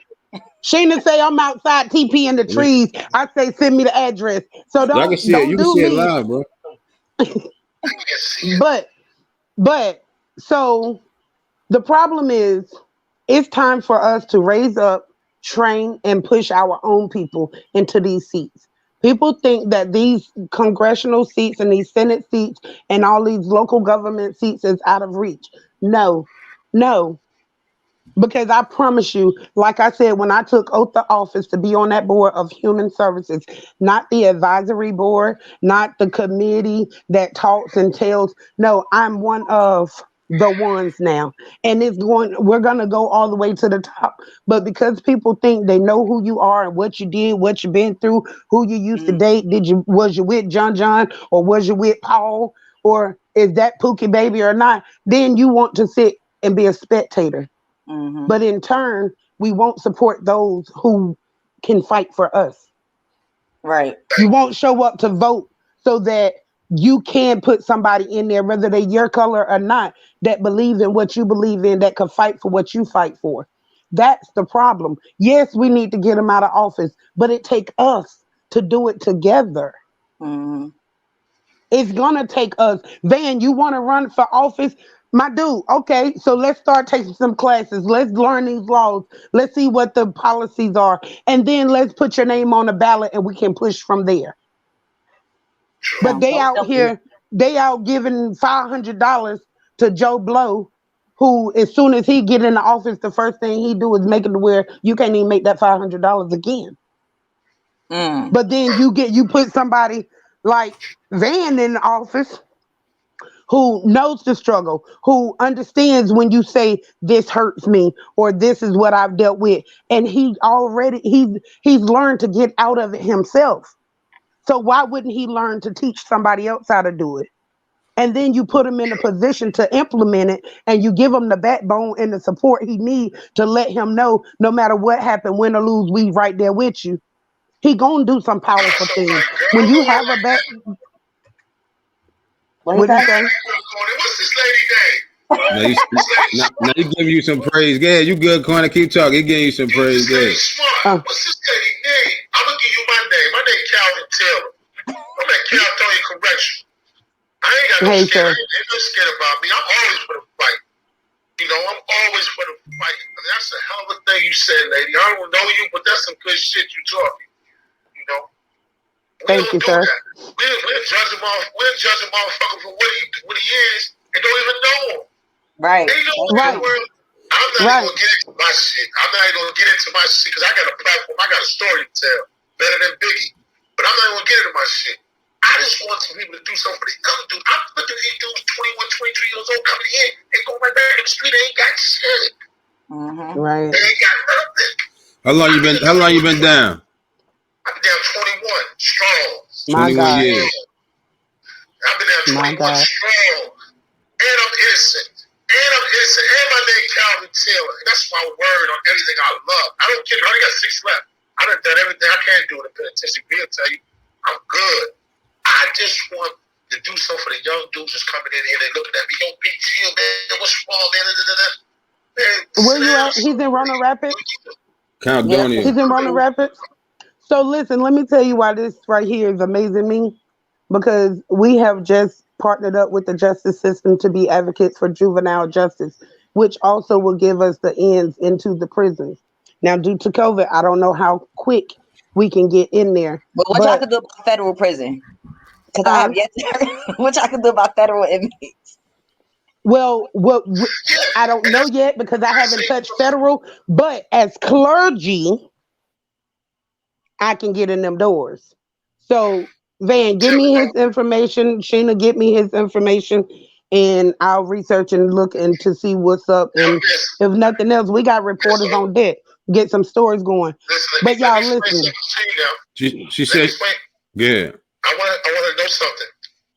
Sheena say I'm outside TP in the trees. I say send me the address. So don't do me. You can see it live, bro. I can't see it. But so the problem is it's time for us to raise up, train, and push our own people into these seats. People think that these congressional seats and these Senate seats and all these local government seats is out of reach. No, no, because I promise you, like I said, when I took oath of office to be on that board of human services, not the advisory board, not the committee that talks and tells. No, I'm one of the ones now. And we're gonna go all the way to the top. But because people think they know who you are and what you did, what you've been through, who you used to date, was you with John or was you with Paul? Or is that Pookie baby or not? Then you want to sit and be a spectator. Mm-hmm. But in turn, we won't support those who can fight for us. Right. You won't show up to vote so that you can put somebody in there, whether they're your color or not, that believe in what you believe in, that can fight for what you fight for. That's the problem. Yes, we need to get them out of office, but it takes us to do it together. Mm-hmm. It's gonna take us. Van, you want to run for office? My dude, okay, so let's start taking some classes. Let's learn these laws. Let's see what the policies are. And then let's put your name on the ballot and we can push from there. But they out here, they out giving $500 to Joe Blow, who as soon as he get in the office, the first thing he do is make it to where you can't even make that $500 again. But then you put somebody like Van in the office who knows the struggle, who understands when you say this hurts me or this is what I've dealt with. And he's learned to get out of it himself. So why wouldn't he learn to teach somebody else how to do it? And then you put him in a position to implement it and you give him the backbone and the support he needs to let him know no matter what happened, win or lose, we right there with you. He gonna do some powerful things. When you have a back... What did he say? What's this lady name? Now he giving you some praise. Yeah, you good, Corner. Keep talking. He giving you some praise. Yeah. What's this lady name? I'm gonna give you my name. My name Calvin Taylor. I'm at Cal Tony Correction. I ain't got no scared. Ain't no scared about me. I'm always for the fight. You know, I'm always for the fight. I mean, that's a hell of a thing you said, lady. I don't know you, but that's some good shit you talking. You know. Thank you, sir. We'll judge a motherfucker for what he is and don't even know him. Right. They know right. I'm not even gonna get into my shit. I'm not even gonna get into my shit because I got a platform. I got a story to tell, better than Biggie. But I'm not even gonna get into my shit. I just want some people to do something for the other dude. I'm looking at these dudes 21, 23 years old coming in and going right back in the street. They ain't got shit. Mm-hmm. Right. They ain't got nothing. How long you been down? I've been down 21 strong. My 21 God. years. I've been down 21 strong. And I'm innocent. And my name Calvin Taylor. And that's my word on everything I love. I don't care. I only got 6 left. I done done everything I can do in the penitentiary. We'll tell you, I'm good. I just want to do something for the young dudes that's coming in here. They looking at me, yo, big deal, man. What's wrong, man? Where you at? He's in Roanoke Rapids? Caledonia. He's in Roanoke Rapids? So listen, let me tell you why this right here is amazing me. Because we have just partnered up with the justice system to be advocates for juvenile justice, which also will give us the ends into the prisons. Now, due to COVID, I don't know how quick we can get in there. But what y'all can do about federal prison? Because I have yet to what y'all can do about federal inmates. Well, I don't know yet because I haven't touched federal, but as clergy, I can get in them doors. So, Van, give me his information. Sheena, get me his information, and I'll research and look and to see what's up. And if nothing else, we got reporters on deck. Get some stories going. But y'all listen. She said, "Yeah." I want to know something.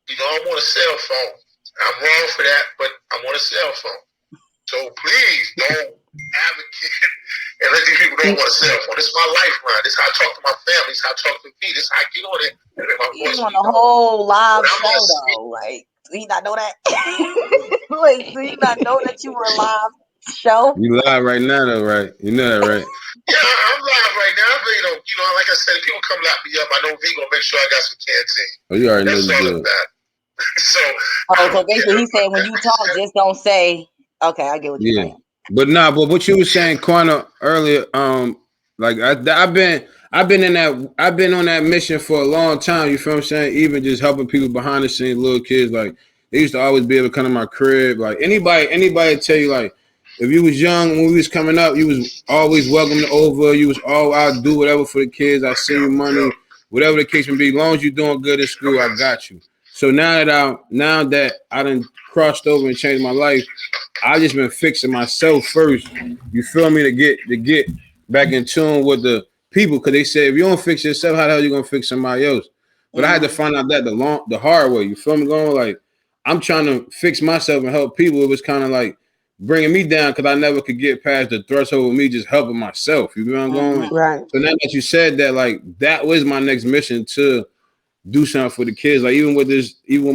You know, I'm on a cell phone. I'm wrong for that, but I'm on a cell phone. So please don't advocate and let these people know I'm on a cell phone. This is my lifeline. This is how I talk to my family. This is how I talk to me. This is how I get on it and make my voice. He's on a whole live show though. Like, do you not know that? Like, do you not know that you were a live show? You live right now, though, right? You know that, right? Yeah, I'm live right now. But, you know, like I said, if people come lock me up, I know V gonna make sure I got some canteen. Oh, you already know That's you all do. about. So, so basically, he said when you talk, just don't say. Okay, I get what you're saying. But but what you were saying, Quana, earlier, like I've been on that mission for a long time. You feel what I'm saying? Even just helping people behind the scenes, little kids, like they used to always be able to come to my crib. Like anybody tell you, like if you was young when we was coming up, you was always welcome over. You was all I'll do whatever for the kids. I send you money, whatever the case may be. As long as you're doing good in school, I got you. So now that I done crossed over and changed my life, I just been fixing myself first. You feel me? To get back in tune with the people, because they say if you don't fix yourself, how the hell you gonna fix somebody else? But I had to find out that the hard way. You feel me? Going like I'm trying to fix myself and help people. It was kind of like bringing me down because I never could get past the threshold of me just helping myself. You know where I'm going? Right. So now that you said that, like that was my next mission to do something for the kids. Like even with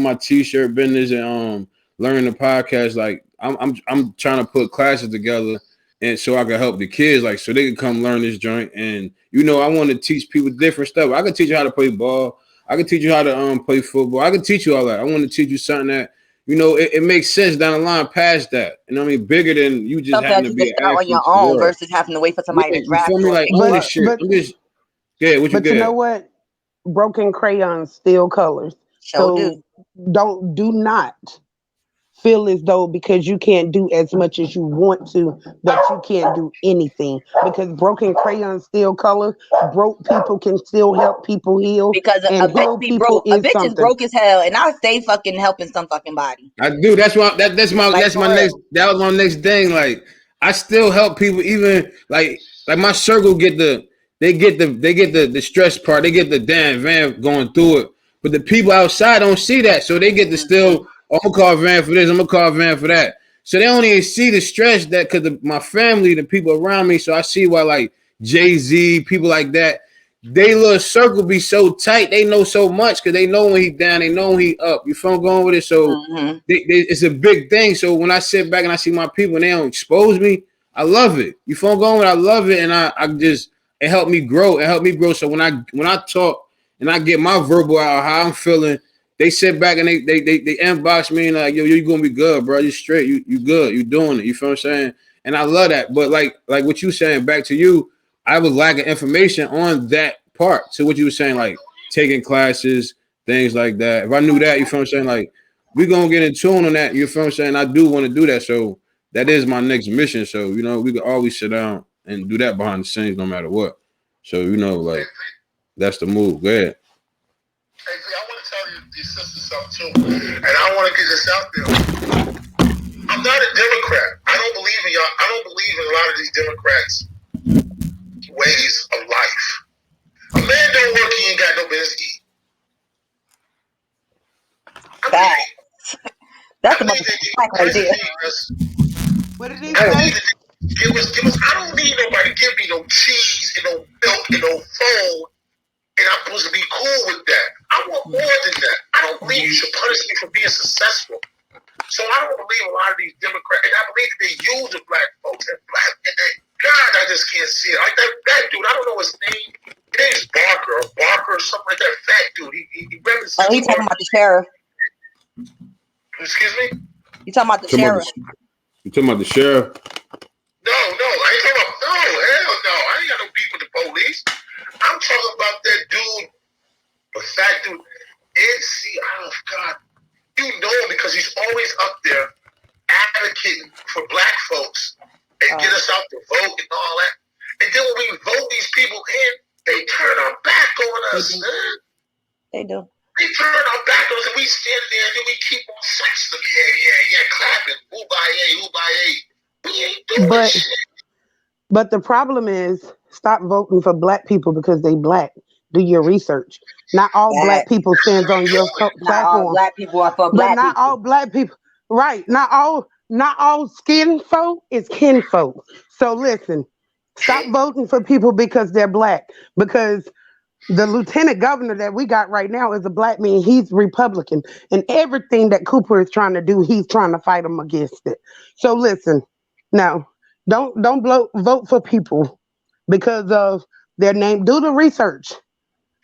my t-shirt business and learning the podcast, like I'm trying to put classes together and so I can help the kids, like so they can come learn this joint. And I want to teach people different stuff. I can teach you how to play ball. I can teach you how to play football. I can teach you all that. I want to teach you something that it makes sense down the line past that. You know what I mean? Bigger than you just Something having to be an athlete on your own versus having to wait for somebody to draft you. Feel me? Like ownership. I'm just what you But you know what? Broken crayons, still colors. So do not feel as though because you can't do as much as you want to, that you can't do anything. Because broken crayons, still colors. Broke people can still help people heal. Because a bitch is broke as hell, and I stay fucking helping some fucking body. I do. That's why. That was my next thing. Like I still help people, even like my circle get the stress part. They get the damn van going through it. But the people outside don't see that, so they get to still. I'm gonna call Van for this. I'm gonna call Van for that. So they don't even see the stress that because my family, the people around me. So I see why like Jay-Z, people like that, they little circle be so tight. They know so much because they know when he down, they know when he up. You feel I'm going with it? So it's a big thing. So when I sit back and I see my people and they don't expose me, I love it. You feel I'm going with it? I love it, and I just it helped me grow. It helped me grow. So when I talk and I get my verbal out how I'm feeling. They sit back and they inbox me and like, yo, you gonna be good, bro. You straight, you good, you doing it. You feel what I'm saying? And I love that. But like what you saying, back to you, I was lacking information on that part. To what you were saying, like taking classes, things like that. If I knew that, you feel what I'm saying? Like we gonna get in tune on that. You feel what I'm saying? I do want to do that. So that is my next mission. So we could always sit down and do that behind the scenes, no matter what. So like that's the move. Go ahead. Hey, I want to tell you these sisters something too, and I want to get this out there. I'm not a Democrat. I don't believe in y'all. I don't believe in a lot of these Democrats' ways of life. A man don't work, he ain't got no business eat. That's a motherfucking idea. What did he say? Give us. I don't need nobody to give me no cheese and no milk and no phone. And I'm supposed to be cool with that. I want more than that. I don't believe you should punish me for being successful. So I don't believe a lot of these Democrats, and I believe that they use the black folks and God, I just can't see it. Like that dude, I don't know his name. His name's Barker or something like that. Fat dude. He represents. Oh, he's talking about the sheriff. Excuse me? You talking about the sheriff? You talking about the sheriff? No, I ain't talking about. No, hell no. I ain't got no beef with the police. I'm talking about that dude, the fat dude, NC. Oh God, you know him because he's always up there advocating for black folks and get us out to vote and all that. And then when we vote these people in, they turn our back on us. They do. They turn our back on us, and we stand there and then we keep on flexing them. Yeah, clapping. Who-by-A. We ain't doing shit. But the problem is, stop voting for black people because they black. Do your research. Not all black people stands on your platform. Not all black people are for black people. Not all black people. Right. Not all skin folk is kin folk. So listen, stop voting for people because they're black. Because the lieutenant governor that we got right now is a black man. He's Republican. And everything that Cooper is trying to do, he's trying to fight him against it. So listen, now, don't vote for people because of their name. Do the research.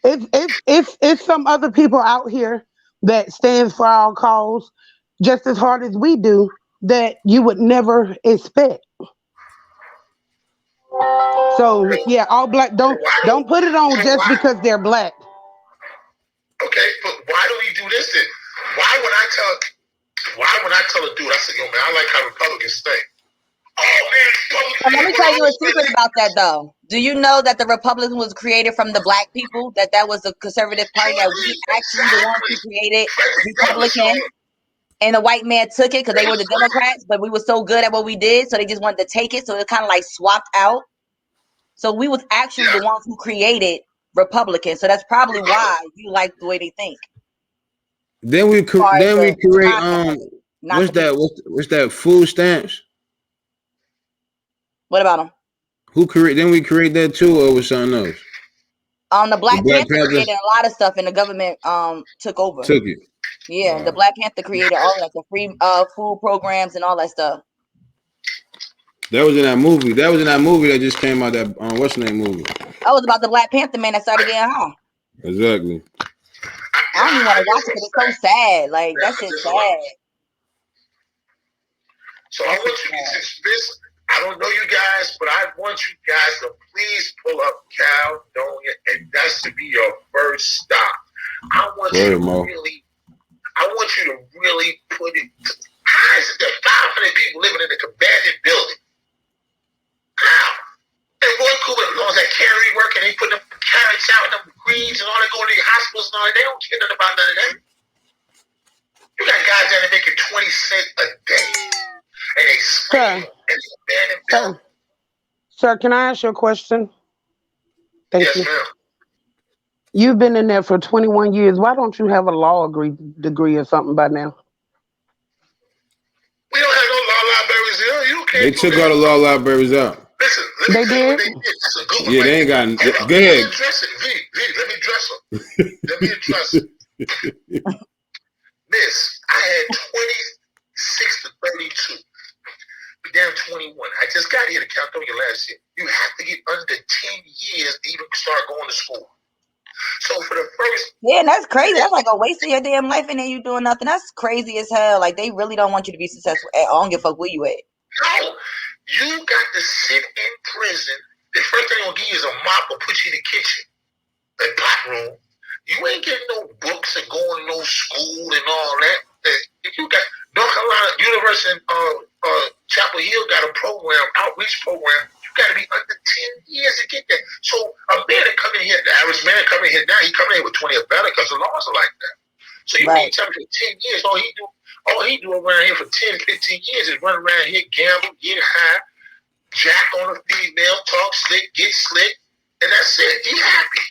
If some other people out here that stands for our cause just as hard as we do that you would never expect. So yeah, all black don't put it on just because they're black. Okay, but why do we do this then? Why would I tell a dude, I said, yo man, I like how Republicans think. Oh man, So let me tell you a secret about that though. Do you know that the Republican was created from the black people? That was the conservative party, that we actually the ones who created Republican, and the white man took it because they were the Democrats, but we were so good at what we did, so they just wanted to take it, so it kind of like swapped out. So we was actually the ones who created Republican. So that's probably why you like the way they think. Then we create what's that food stamps? What about them? Who create? Then we create that too, or was something else? The Black Panther created a lot of stuff, and the government took over. Took it. Yeah, the Black Panther created all that, the free food programs and all that stuff. That was in that movie. That was in that movie that just came out. That what's the name movie? That was about the Black Panther man that started getting high. Exactly. I don't even want to watch it because it's so sad. Like that shit's sad. So I want you to listen. I don't know you guys, but I want you guys to please pull up Caledonia, and that's to be your first stop. I want you to really put it. How is it that 500 people living in a abandoned building? How? And Roy Cooper, as long as that carry work and they put them carrots out and them greens and all that going to the hospitals and all that, they don't care nothing about none of that. You got guys down there making 20 cents a day. And they scream in the abandoned building. Sir, can I ask you a question? Thank you. Yes, ma'am. You've been in there for 21 years. Why don't you have a law degree or something by now? We don't have no law libraries here. You can't. They took all the law libraries out. Listen, they did. That's a good one. Yeah, they ain't got. Go ahead. Let me address it. Miss, I had 26 to 32. Be down 21. I just got here to Caledonia last year. You have to get under 10 years to even start going to school. So for the first... Yeah, that's crazy. That's like a waste of your damn life and then you doing nothing. That's crazy as hell. Like, they really don't want you to be successful at all. I don't give a fuck where you at. No. You got to sit in prison. The first thing they're going to give you is a mop or put you in the kitchen. A pot room. You ain't getting no books and going to no school and all that. If you got... North Carolina University Chapel Hill got a program, outreach program. You got to be under 10 years to get there. So a man that come in here, the average man coming here now, he coming in with 20 or better because the laws are like that. So you mean tell me for 10 years, all he do around here for 10, 15 years is run around here, gamble, get high, jack on a female, talk slick, get slick, and that's it. He happy.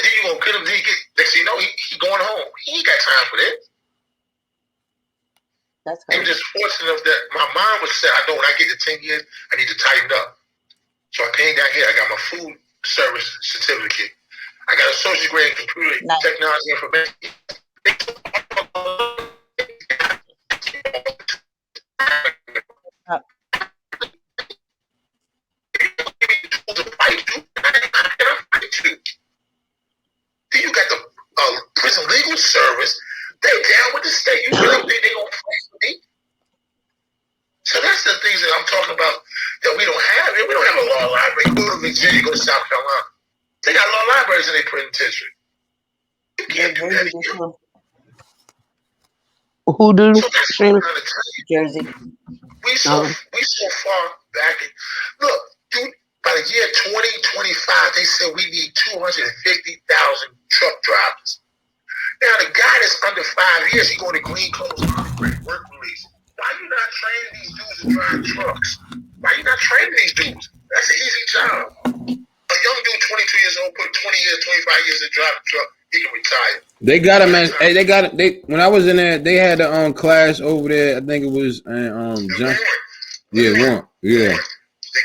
And then you gonna get him, next thing you know, he going home. He ain't got time for that. I'm just fortunate enough that my mom was said, I know when I get to 10 years, I need to tighten up. So I came down here. I got my food service certificate. I got a social degree in computer technology information. Then you got the prison legal service. They down with the state. You really think they gonna fight with me? So that's the things that I'm talking about that we don't have here. We don't have a law library. You go to Virginia, go to South Carolina. They got law libraries in their penitentiary. You can't do that here. Who do? So that's what I'm trying to tell you. Jersey. We so far back. Look, dude, by the year 2025, they said we need 250,000 truck drivers. Now, the guy that's under 5 years, he going to green clothes work release. Why you not training these dudes to drive trucks? Why you not training these dudes? That's an easy job. A young dude, 22 years old, put 20 years, 25 years to drive a truck, he can retire. They got him, man. Hey, they got it. When I was in there, they had a class over there. I think it was Warren. Yeah. They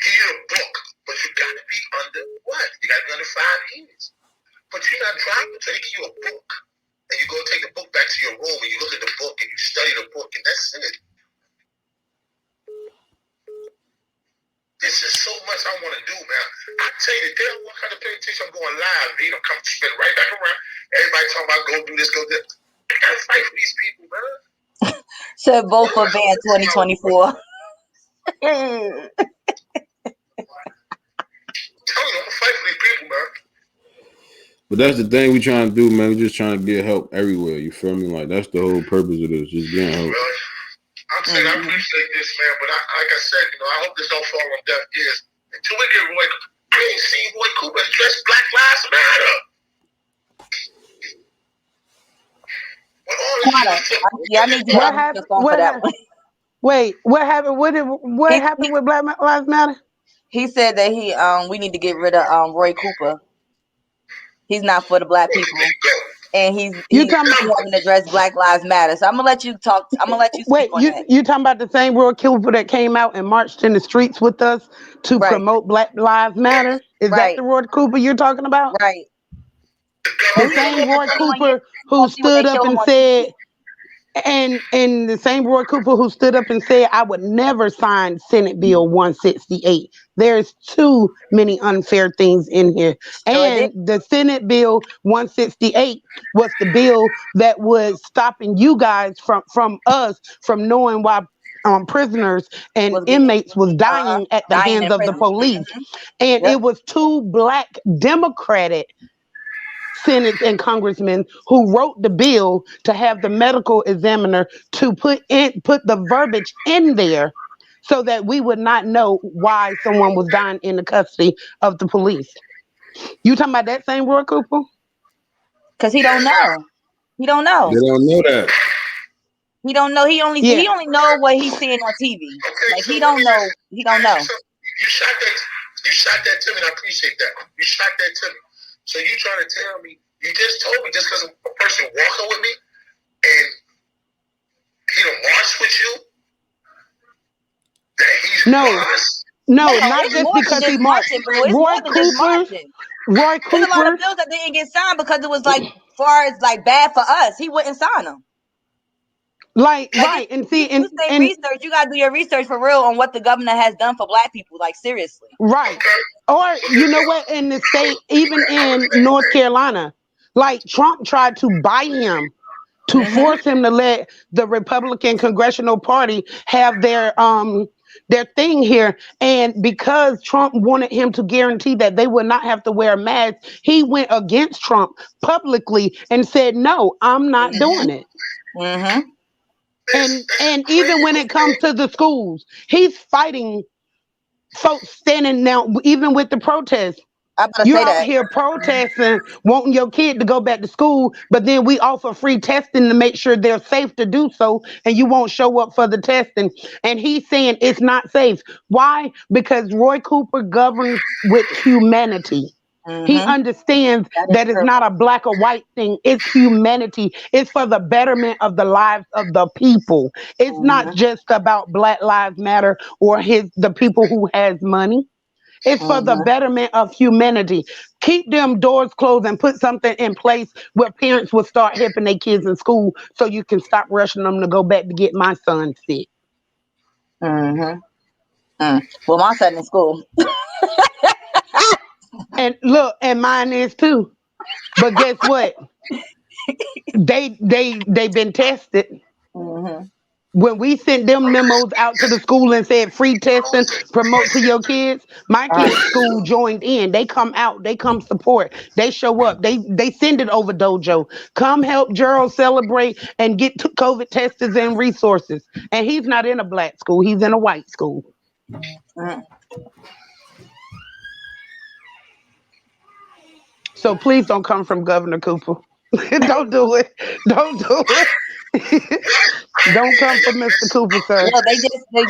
give you a book, but you got to be under what? You got to be under 5 years. But you're not driving, so they give you a book. And you go take the book back to your room and you look at the book and you study the book and that's it. This is so much I want to do, man. I tell you, they don't want to pay attention. I'm going live. They don't come spin right back around. Everybody talking about go do this, go do that. I gotta fight for these people, man. Said vote for ban 2024. I'm fight for these people, man. But that's the thing we trying to do, man. We just trying to get help everywhere. You feel me? Like that's the whole purpose of this, just getting help. Really? I'm saying I appreciate this, man, but like I said, I hope this don't fall on deaf ears. Until we get Roy, I ain't seen Roy Cooper address Black Lives Matter. I need to have the phone for that one. Wait, what happened? What happened with Black Lives Matter? He said that we need to get rid of Roy Cooper. He's not for the black people, and he haven't addressed Black Lives Matter. So I'm gonna let you talk. I'm gonna let you speak on that. You talking about the same Roy Cooper that came out and marched in the streets with us to promote Black Lives Matter? Is that the Roy Cooper you're talking about? Right. The same Roy Cooper who stood up and said. And the same Roy Cooper who stood up and said, I would never sign Senate Bill 168. There's too many unfair things in here. And the Senate Bill 168 was the bill that was stopping you guys from us from knowing why prisoners and inmates was dying at the hands of the police. And it was two black Democratic senators and congressmen who wrote the bill to have the medical examiner to put the verbiage in there so that we would not know why someone was dying in the custody of the police. You talking about that same Roy Cooper? Because he don't know. He don't know. They don't know that. He don't know. He only know what he's seeing on TV. Like he don't know. He don't know. You shot that to me. And I appreciate that. You shot that to me. So you trying to tell me, you just told me just because a person walking with me and he don't march with you, that he's No, not just because he marched. Roy Cooper. There's a lot of bills that didn't get signed because it was far as bad for us. He wouldn't sign them. Right, and see, and research. You gotta do your research for real on what the governor has done for black people. Seriously. Right. Or you know what? In the state, even in North Carolina, Trump tried to buy him to force him to let the Republican Congressional Party have their thing here. And because Trump wanted him to guarantee that they would not have to wear masks, he went against Trump publicly and said, "No, I'm not doing it." And even when it comes to the schools, he's fighting folks standing now, even with the protests. You're out here protesting, wanting your kid to go back to school, but then we offer free testing to make sure they're safe to do so, and you won't show up for the testing. And he's saying it's not safe. Why? Because Roy Cooper governs with humanity. He understands that it's not a black or white thing. It's humanity. It's for the betterment of the lives of the people. It's not just about Black Lives Matter or the people who has money. It's for the betterment of humanity. Keep them doors closed and put something in place where parents will start helping their kids in school so you can stop rushing them to go back to get my son sick. Well, my son in school. And look, and mine is too. But guess what? They've been tested. When we sent them memos out to the school and said free testing, promote to your kids, my kids' school joined in. They come out, they come support, they show up, they send it over Dojo. Come help Gerald celebrate and get COVID testers and resources. And he's not in a black school, he's in a white school. So please don't come from Governor Cooper. Don't do it. Don't do it. Don't come from Mr. Cooper, sir. Well, he just did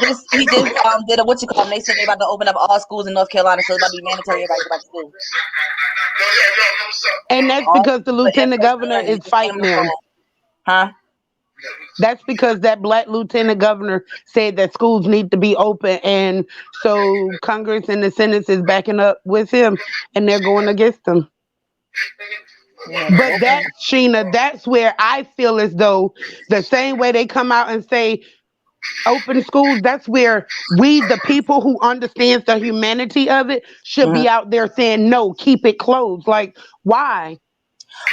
a they said they about to open up all schools in North Carolina, so it's about to be mandatory everybody go back to school. And that's because the lieutenant governor is fighting them. That's because that black lieutenant governor said that schools need to be open, and so Congress and the Senate is backing up with him, and they're going against him. But that's Sheena, that's where I feel as though the same way they come out and say open schools, that's where we, the people who understands the humanity of it, should be out there saying, no, keep it closed. Like, why?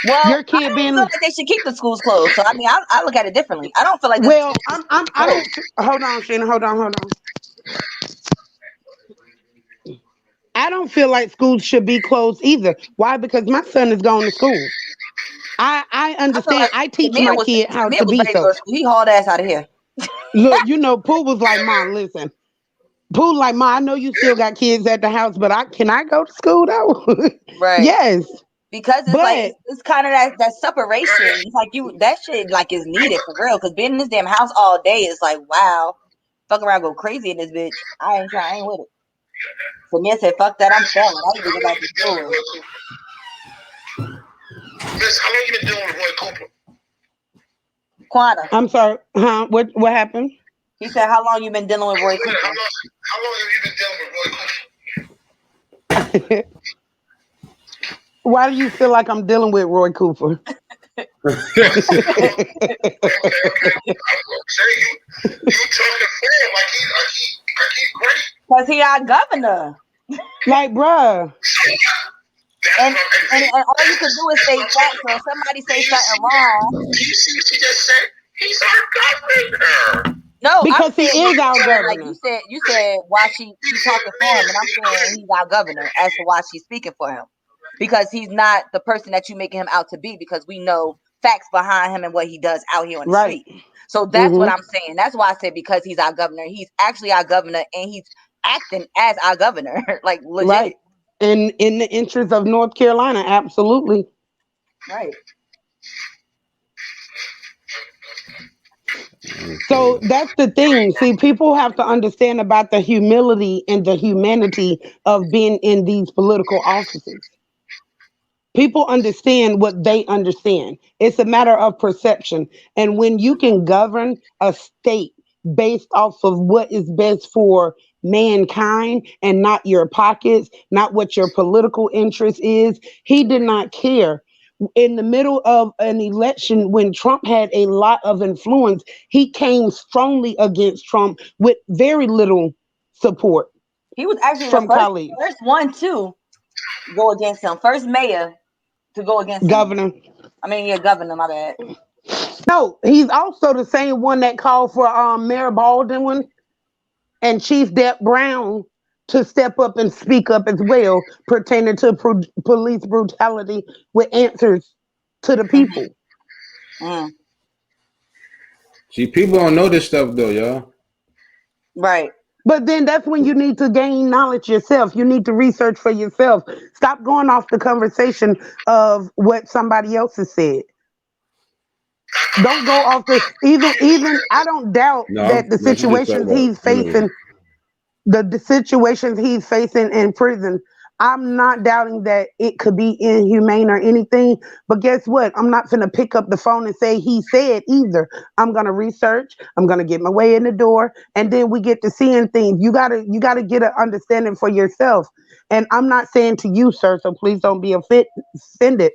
Well, Your I kid don't being feel like they should keep the schools closed. So I mean, I look at it differently. I don't feel like this. well, I don't. Hold on, Sheena. Hold on. I don't feel like schools should be closed either. Why? Because my son is going to school. I I feel understand. like I teach my kid how to was be ready to so. go to school. He hauled ass out of here. Look, Pooh was like, Mom, listen. Pooh like, Mom, I know you still got kids at the house, but can I go to school though? Right. Yes. Because it's like But it's kind of that separation. It's like that shit like is needed for real. Because being in this damn house all day is like, wow, fuck around, go crazy in this bitch. I ain't with it. So me, I said, fuck that. I'm falling. I need to go back to school. Miss, how long you been dealing with Roy Cooper? Quanta. I'm sorry, huh? What happened? He said, how long you been dealing with Roy Cooper? How long have you been dealing with Roy Cooper? Why do you feel like I'm dealing with Roy Cooper? Okay. I'm saying you talking for him like he's great. Because he our governor. Like, bruh. And all you can do is say facts. So if somebody say something wrong. Do you see what she just said? He's our governor. No, because he is our governor. Like you said, why she talking for him, and I'm saying he's our governor as to why she's speaking for him, because he's not the person that you making him out to be. Because we know facts behind him and what he does out here on the street. So that's what I'm saying. That's why I said because he's our governor, he's actually our governor, and he's acting as our governor, like legit. Right. And in the interest of North Carolina, absolutely. Right. So that's the thing. See, people have to understand about the humility and the humanity of being in these political offices. People understand what they understand. It's a matter of perception. And when you can govern a state based off of what is best for mankind and not your pockets, not what your political interest is, he did not care. In the middle of an election when Trump had a lot of influence, he came strongly against Trump with very little support. He was actually from the colleagues. first one to go against him. First mayor to go against governor. him. I mean, yeah, governor, my bad. No, he's also the same one that called for Mayor Baldwin and Chief Depp Brown to step up and speak up as well pertaining to police brutality with answers to the people. See, people don't know this stuff though, y'all. Right. But then that's when you need to gain knowledge yourself. You need to research for yourself. Stop going off the conversation of what somebody else has said. Don't go off the even I don't doubt that the situations he's facing, the situations he's facing in prison, I'm not doubting that it could be inhumane or anything. But guess what? I'm not gonna pick up the phone and say he said either. I'm gonna research, I'm gonna get my way in the door, and then we get to seeing things. You gotta get an understanding for yourself. And I'm not saying to you, sir, so please don't be offended.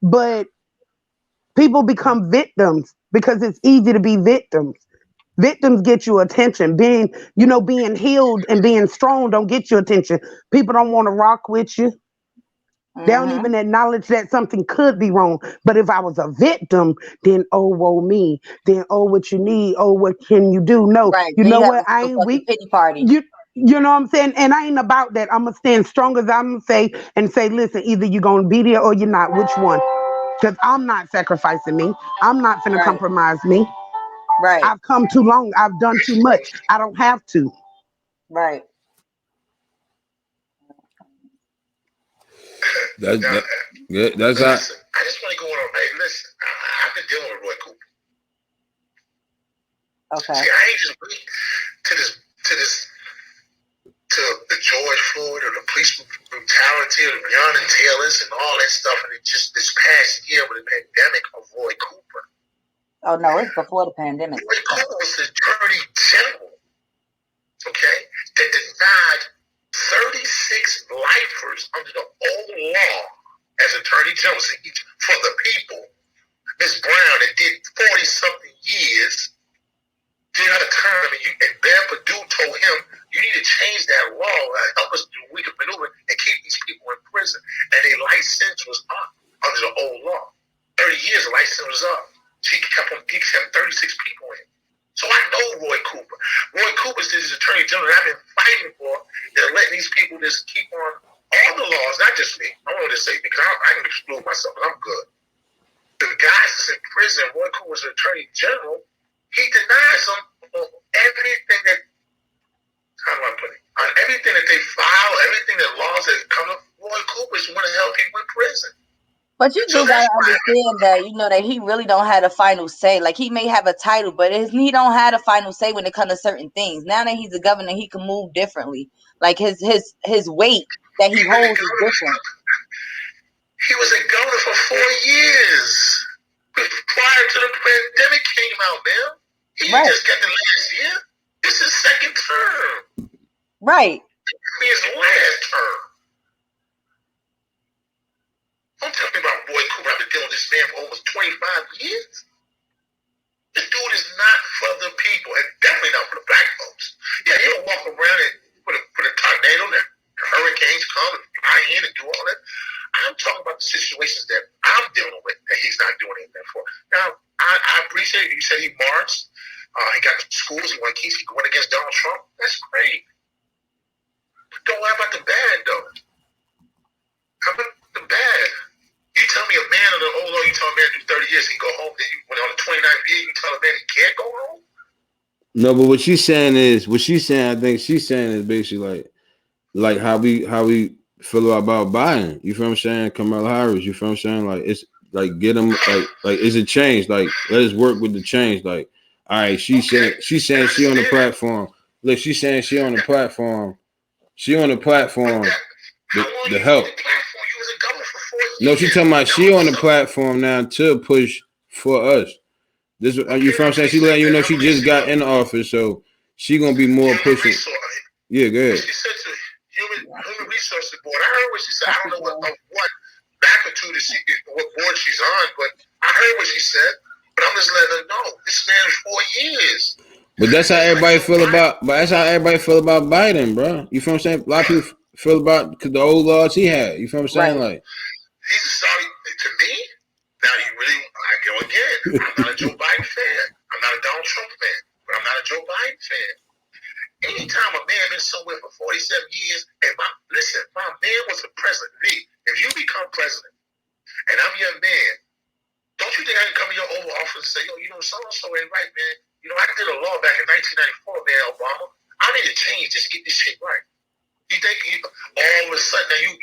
But people become victims because it's easy to be victims. Victims get you attention. Being healed and being strong don't get you attention. People don't want to rock with you. They don't even acknowledge that something could be wrong. But if I was a victim, then oh, woe me. Then oh, what you need. Oh, what can you do? No, right. You know what? I ain't weak. Pity party. You know what I'm saying? And I ain't about that. I'm gonna stand strong as I'm gonna say, listen, either you're gonna be there or you're not. Which one? Because I'm not sacrificing me. I'm not gonna compromise me. Right. I've come too long. I've done too much. I don't have to. Right. That's listen, how. I just want to go on. Hey, listen, I've been dealing with Roy Cooper. Okay. See, I ain't just wait to the George Floyd or the police brutality or the Breonna Taylors and all that stuff, and it just this past year with the pandemic of Roy Cooper. Oh no, it's before the pandemic. Roy Cooper was the Attorney General, okay, that denied 36 lifers under the old law as Attorney General for the people. Ms. Brown, that did 40-something years, did not a term time, and Bear Perdue told him, you need to change that law, help us do we can maneuver and keep these people in prison. And their license was up under the old law. 30 years, the license was up. He kept 36 people in. So I know Roy Cooper. Roy Cooper's his attorney general that I've been fighting for. They're letting these people just keep on all the laws, not just me. I want to say because I can exclude myself, but I'm good. The guys that's in prison, Roy Cooper's attorney general, he denies them on everything that, how do I put it? On everything that they file, everything that laws that come up, Roy Cooper's want to help people in prison. But you do gotta understand that, you know, that he really don't have a final say. Like, he may have a title, but he don't have a final say when it comes to certain things. Now that he's a governor, he can move differently. Like, his weight that he holds is different. He was a governor for 4 years prior to the pandemic came out, man. He just got the last year. This is second term. Right. His last term. Don't tell me about Roy Cooper. I've been dealing with this man for almost 25 years. This dude is not for the people, and definitely not for the black folks. Yeah, he'll walk around and put a tornado, the hurricanes come and fly in and do all that. I'm talking about the situations that I'm dealing with that he's not doing anything for. Now, I appreciate it. You said he marched. He got the schools. He went against Donald Trump. That's great. But don't worry about the bad, though. How about the bad? You tell me a man of the old law, you tell a man to do 30 years, he go home. Then when on the 29th year, you tell a man he can't go home? No, but what she's saying, I think she's saying is basically like how we feel about Biden. You feel what I'm saying? Kamala Harris. You feel what I'm saying? Like, it's like get them like is it change? Like, let us work with the change. Like, all right, she's saying she on the platform. Look, she's saying she on the platform. She on the platform to help. No, she's talking about she on the platform now to push for us. This, you feel what I'm saying? She letting you know she just got in the office, so she gonna be more pushing. Yeah, go ahead. She said to Human Resources Board. I heard what she said. I don't know what magnitude what board she's on, but I heard what she said. But I'm just letting her know this man is 4 years. But that's how everybody feel about. But that's how everybody feel about Biden, bro. You feel what I'm saying? A lot of people feel about the old laws he had. You feel what I'm saying? Like, he's sorry to me. Now I go again. I'm not a Joe Biden fan. I'm not a Donald Trump fan, but I'm not a Joe Biden fan. Anytime a man been somewhere for 47 years, and my man was the president. If you become president, and I'm your man, don't you think I can come to your Oval Office and say, yo, so-and-so ain't right, man. I did a law back in 1994, man, Obama. I need to change this, get this shit right. You think all of a sudden now you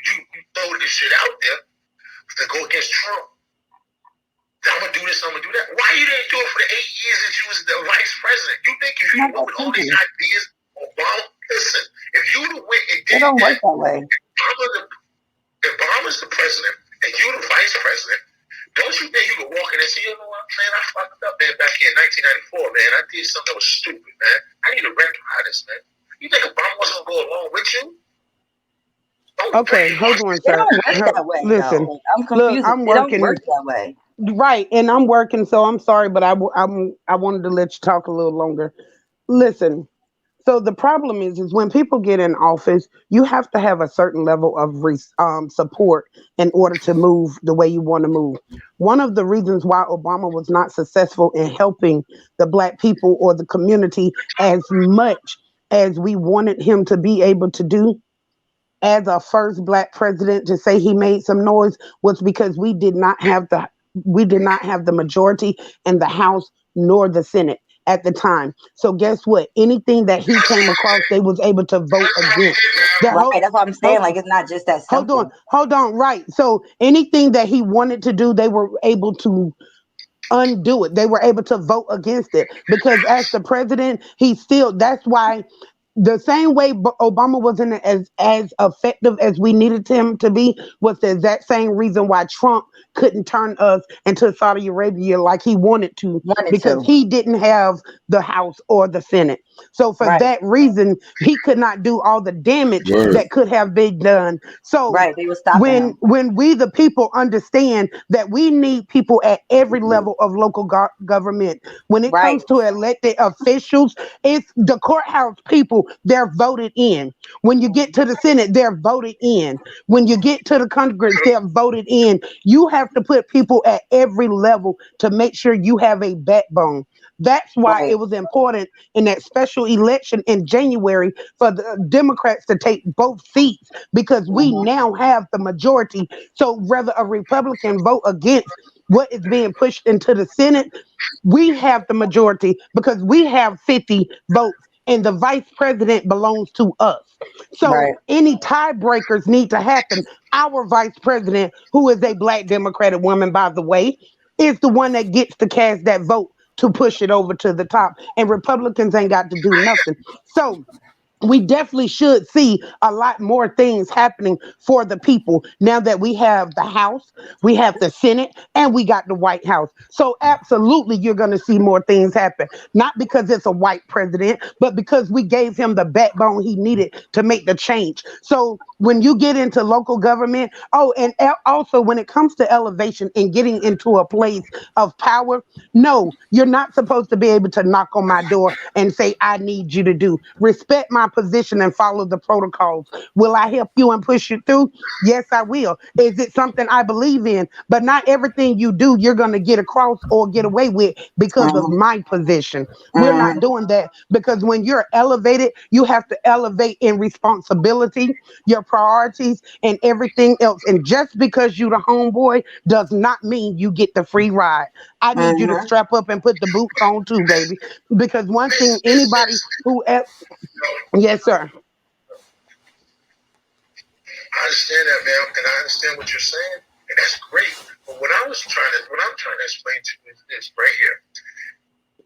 throw this shit out there to go against Trump? I'm gonna do this, I'm gonna do that. Why you didn't do it for the 8 years that you was the vice president? You think if you went with all these ideas, Obama, listen, if you would have went and did don't work that way. If Obama's the president and you the vice president, don't you think you could walk in and say, you know what, man, I fucked up, man, back here in 1994, man. I did something that was stupid, man. I need to rectify this, man. You think Obama wasn't gonna go along with you? Okay, hold on, sir. Listen, I'm confused. I'm working. It don't work that way. Right, and I'm working, so I'm sorry, but I wanted to let you talk a little longer. Listen, so the problem is when people get in office, you have to have a certain level of support in order to move the way you want to move. One of the reasons why Obama was not successful in helping the Black people or the community as much as we wanted him to be able to do, as our first Black president, to say he made some noise, was because we did not have the majority in the House nor the Senate at the time. So guess what? Anything that he came across, they was able to vote against. Right, that's what I'm saying. Like, it's not just that simple. Hold on. Right. So anything that he wanted to do, they were able to undo it. They were able to vote against it because as the president, that's why the same way Obama wasn't as effective as we needed him to be was the exact same reason why Trump couldn't turn us into Saudi Arabia like he wanted to, because he didn't have the House or the Senate. So for that reason, he could not do all the damage that could have been done. So they were stopping him. when we the people understand that we need people at every level of local government, when it comes to elected officials, it's the courthouse people, they're voted in. When you get to the Senate, they're voted in. When you get to the Congress, they're voted in. You have to put people at every level to make sure you have a backbone. That's why it was important in that special election in January for the Democrats to take both seats, because we now have the majority. So whether a Republican vote against what is being pushed into the Senate, we have the majority because we have 50 votes and the vice president belongs to us. So any tiebreakers need to happen. Our vice president, who is a black Democratic woman, by the way, is the one that gets to cast that vote to push it over to the top. And Republicans ain't got to do nothing. So we definitely should see a lot more things happening for the people now that we have the House, we have the Senate, and we got the White House. So absolutely, you're going to see more things happen. Not because it's a white president, but because we gave him the backbone he needed to make the change. So when you get into local government, and also when it comes to elevation and getting into a place of power, no, you're not supposed to be able to knock on my door and say, I need you to do. Respect my position and follow the protocols. Will I help you and push you through? Yes, I will. Is it something I believe in? But not everything you do, you're going to get across or get away with because of my position. We're not doing that, because when you're elevated, you have to elevate in responsibility, your priorities, and everything else. And just because you're the homeboy does not mean you get the free ride. I need you to strap up and put the boots on too, baby. Because one thing, anybody who yes, sir. I understand that, man, and I understand what you're saying, and that's great. But what I'm trying to explain to you is this right here.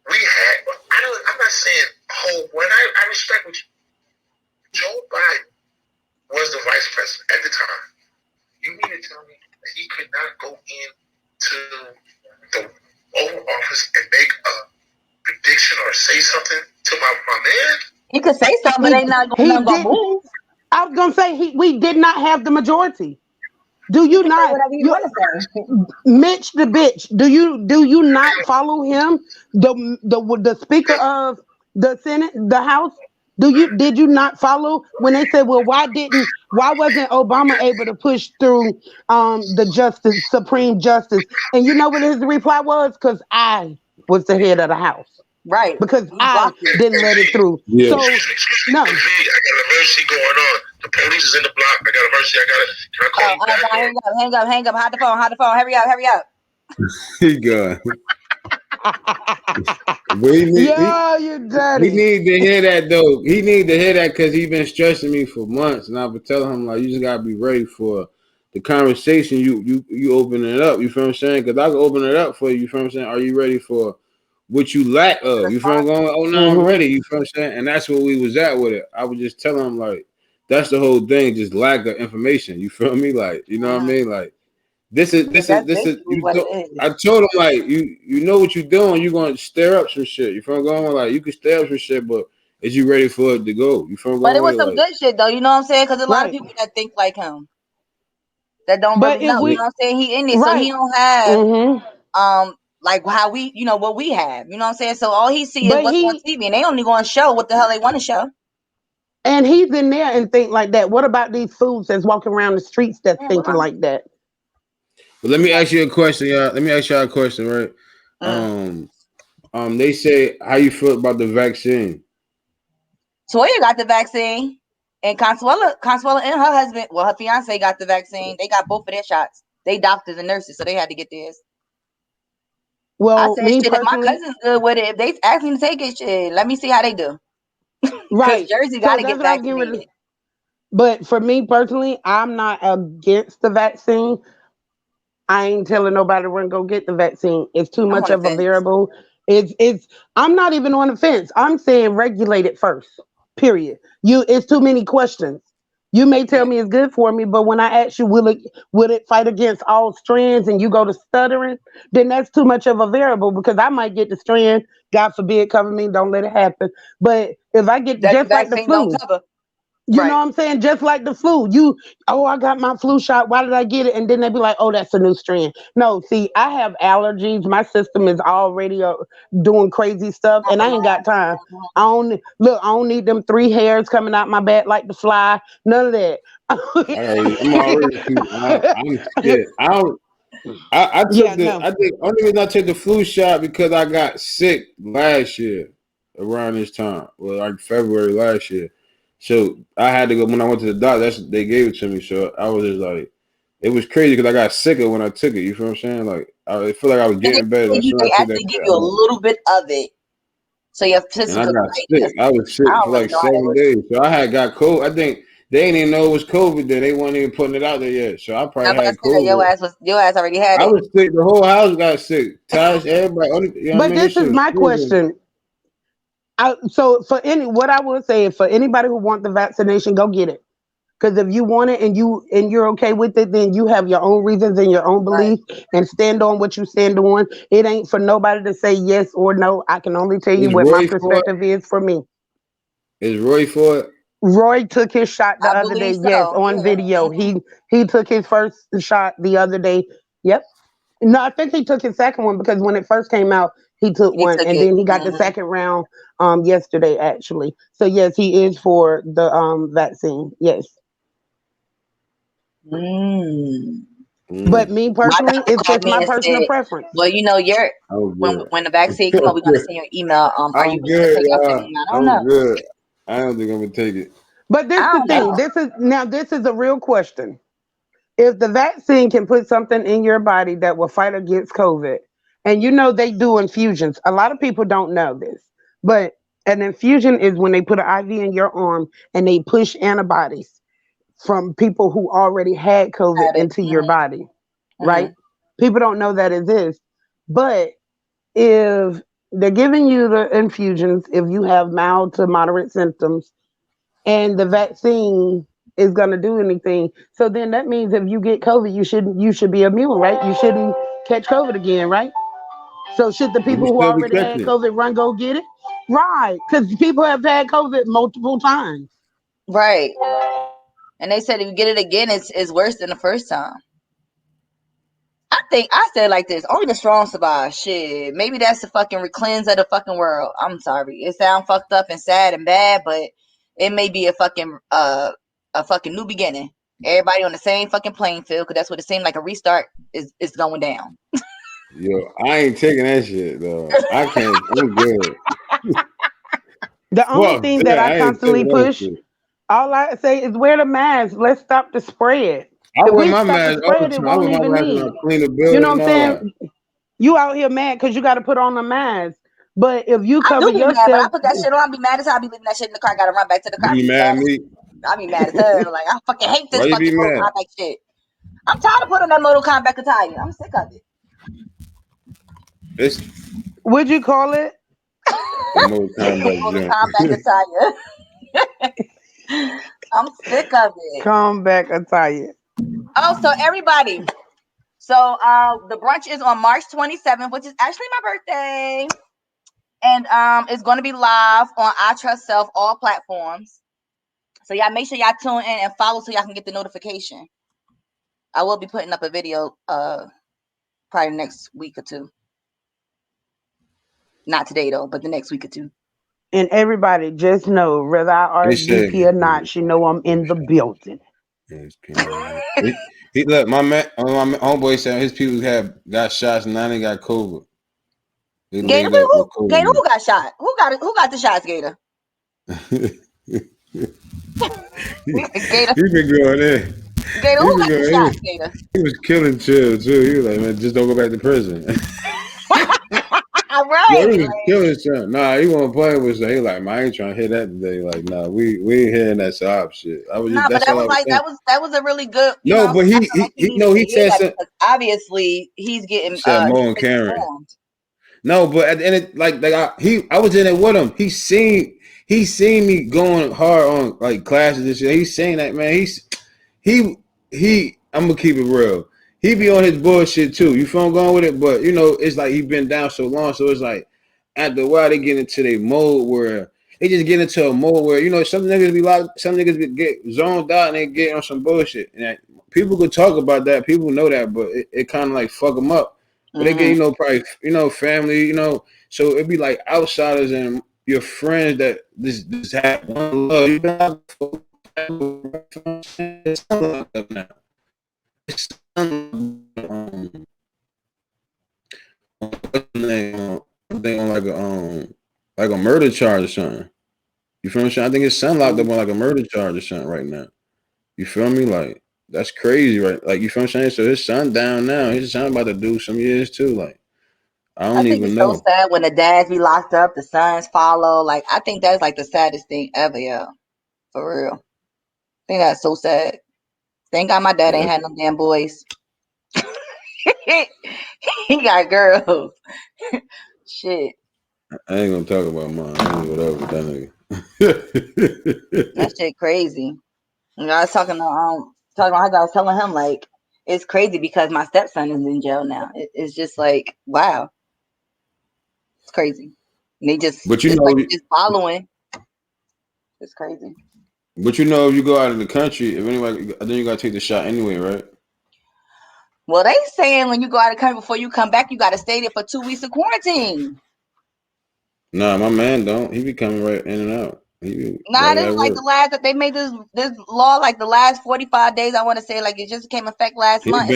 I'm not saying when I respect what Joe Biden was the vice president at the time. You mean to tell me that he could not go into the Oval Office and make a prediction or say something to my man? He could say something, but they not going to move. I was gonna say we did not have the majority. Do you not? Whatever you want to say. Mitch the bitch. Do you not follow him? The Speaker of the Senate, the House. Did you not follow when they said, well, why wasn't Obama able to push through the Supreme Justice? And you know what his reply was? Because I was the head of the House. Right. Because I didn't let it through. Yeah. So, no. I got an emergency going on. The police is in the block. I got an emergency. Can I call you back? Hang up. Hide the phone. Hurry up. He gone. You're dirty. He need to hear that though. He need to hear that because he been stressing me for months, and I've been telling him like, you just gotta be ready for the conversation. You open it up. You feel what I'm saying? Because I can open it up for you. You feel what I'm saying? Are you ready for what you lack of? You feel what I'm going? Oh no, I'm ready. You feel what I'm saying? And that's where we was at with it. I was just telling him like, that's the whole thing. Just lack of information. You feel me? Like, you know what I mean? Like. This is. I told him like you know what you're doing. You're gonna stir up some shit. You feel what I'm going? Like you can stir up some shit, but is you ready for it to go? You feel what I'm going? But it was some good shit though. You know what I'm saying? Because a lot of people that think like him that don't really know. You know what I'm saying? He in it, so he don't have like how we, what we have. You know what I'm saying? So all he sees is what's on TV, and they only going to show what the hell they want to show. And he's in there and think like that. What about these fools that's walking around the streets that's thinking like that? But let me ask you a question, y'all. Let me ask y'all a question, right? They say, how you feel about the vaccine? Toya got the vaccine, and Consuela and her husband, well, her fiance got the vaccine. They got both of their shots. They doctors and nurses, so they had to get theirs. Well, I said, shit, if my cousin's good with it, if they ask me to take it, shit, let me see how they do. Right. Jersey got to get vaccinated. But for me personally, I'm not against the vaccine. I ain't telling nobody we're gonna go get the vaccine. It's too much of a variable. I'm not even on the fence. I'm saying regulate it first. Period. It's too many questions. You may tell me it's good for me, but when I ask you, will it fight against all strands, and you go to stuttering, then that's too much of a variable because I might get the strand. God forbid, cover me. Don't let it happen. But if I get That the just like the vaccine don't flu, cover. you know Right. what I'm saying? Just like the flu. I got my flu shot. Why did I get it? And then they be like, oh, that's a new strand. No, see, I have allergies. My system is already doing crazy stuff, and I ain't got time. I don't need them 3 hairs coming out my back like the fly. None of that. I'm already. I'm scared. I Yeah, took the. no. I think only reason I took the flu shot because I got sick last year around this time, well, like February last year. So I had to go when I went to the doctor. They gave it to me. So I was just like, it was crazy because I got sicker when I took it. You feel what I'm saying? Like I feel like I was getting better. As soon as They I took that actually give shit, you a little bit of it, so your and system I could got fight sick. it. I was I sick don't for really like know how that 7 works. days. So I had got COVID. I think they didn't even know it was COVID. Then they weren't even putting it out there yet. So I probably had COVID. Your ass already had I it. was sick. The whole house got sick. Tosh, everybody. You know what I But mean? This this shit is was my crazy. question. So what I would say is for anybody who want the vaccination, go get it. Because if you want it and you're okay with it, then you have your own reasons and your own Right. beliefs and stand on what you stand on. It ain't for nobody to say yes or no. I can only tell you Is what my Roy for it? perspective is for me. Is Roy for it? Roy took his shot the I other day. believe Yes, so. on Yeah. video. Mhm. He took his first shot the other day. Yep. No, I think he took his second one because when it first came out, he took He one, took and it. then he got the Mhm. second round yesterday actually. So yes, he is for the vaccine. Yes. Mm. But Mm. me My personally, doctor it's called just me my and personal said, preference. "Well, you're I'm when good. the vaccine come up, we're gonna send you an email. Are you I'm willing to good, take it?" I said, y'all. "I don't I'm know. good. I don't think I'm gonna take it. But this I the don't thing. know." This is a real question. If the vaccine can put something in your body that will fight against COVID, and they do infusions. A lot of people don't know this, but an infusion is when they put an IV in your arm and they push antibodies from people who already had COVID Had it. into your body, right? Mhm. People don't know that it is. But if they're giving you the infusions, if you have mild to moderate symptoms, and the vaccine is going to do anything, so then that means if you get COVID, you should be immune, right? You shouldn't catch COVID again, right? So should the But you people who still be already had catching it. COVID run go get it? Right, because people have had COVID multiple times. Right. And they said if you get it again, it's worse than the first time. I said like this: only the strong survive. Shit, maybe that's the fucking cleanse of the fucking world. I'm sorry, it sounds fucked up and sad and bad, but it may be a fucking new beginning. Everybody on the same fucking playing field, because that's what it seemed like. A restart is going down. Yo, I ain't taking that shit though. I can't. I'm good. The only Fuck thing that that. I I ain't constantly taking that push, shit. all I say is wear the mask. Let's stop the spread. I If wear we my stop the mask all the spread, it time. I won't wear my even mask when I need. clean the You know building what and I'm all that. saying? You out here mad because you got to put on a mask. But if you I cover do be mad, but I yourself, put that shit on. I be mad as hell. I be leaving that shit in the car. I gotta run back to the car. You I be be mad mad at as me? I be mad as hell. Like I fucking hate Why this you be fucking Mortal mad? Kombat shit. I'm tired of putting on that Mortal Kombat attire. I'm sick of it. It's would you call it? the most combat Mortal jump. Kombat attire. I'm sick of it. Come back attire. Oh, so everybody. So the brunch is on March 27th, which is actually my birthday. And it's gonna be live on iTrustSelf, all platforms. So y'all make sure y'all tune in and follow so y'all can get the notification. I will be putting up a video probably next week or two. Not today though, but the next week or two. And everybody just know, whether I They said RSVP or not, she know I'm in the building. he look, my homeboy said his people got shots and now they got COVID. They Gator, laid up with Gator, COVID. who got shot? Who got the shots, Gator? Gator, He been going in. Gator, He who been got the going shots, in. Gator? He was killing Chill too. He was like, man, just don't go back to prison. Yo, Right. he was Like, killing something. Nah, he wasn't playing with something. He like, man, I ain't trying to hear that today. Like, nah, we ain't hearing that sob shit. I was just nah, but that's that all I was was like saying. that was a really good, No, but I felt like he needed to he hear said that something. because obviously he's He getting said Mo he's and Karen. misinformed. No, but at the end, I was in it with him. he seen me going hard on like classes and shit. He's saying that, man. He. I'm gonna keep it real. He be on his bullshit too. You feel I'm going with it? But you know, it's like he been down so long, so it's like after a while they get into their mode where they just get into a mode where, you know, some niggas be like, some niggas get zoned out and they get on some bullshit. And people could talk about that, people know that, but it kind of like fuck them up. But they get, you know, probably, you know, family, you know, so it'd be like outsiders and your friends that this have one love. You know, it's up now. It's they on like a murder charge or something. You feel me? I think his son locked up on like a murder charge or something right now. You feel me? Like that's crazy, right? Like you feel what I'm saying? So his son down now. His son about to do some years too. Like I don't even know. It's so sad when the dads be locked up, the sons follow. Like I think that's like the saddest thing ever, yo. For real. I think that's so sad. Thank God my dad ain't had no damn boys. He got girls. Shit. I ain't gonna talk about mine. I ain't whatever with that nigga. That shit crazy. You know, I was talking to I was telling him like it's crazy because my stepson is in jail now. It's just like wow, it's crazy. And they just but you know, like just following. It's crazy. But you know, if you go out of the country, if anybody, then you gotta take the shot anyway, right? Well, they saying when you go out of the country before you come back, you gotta stay there for 2 weeks of quarantine. Nah, my man don't. He be coming right in and out. Nah, this is like the last that they made this law like the last 45 days. I want to say like it just came effect last month.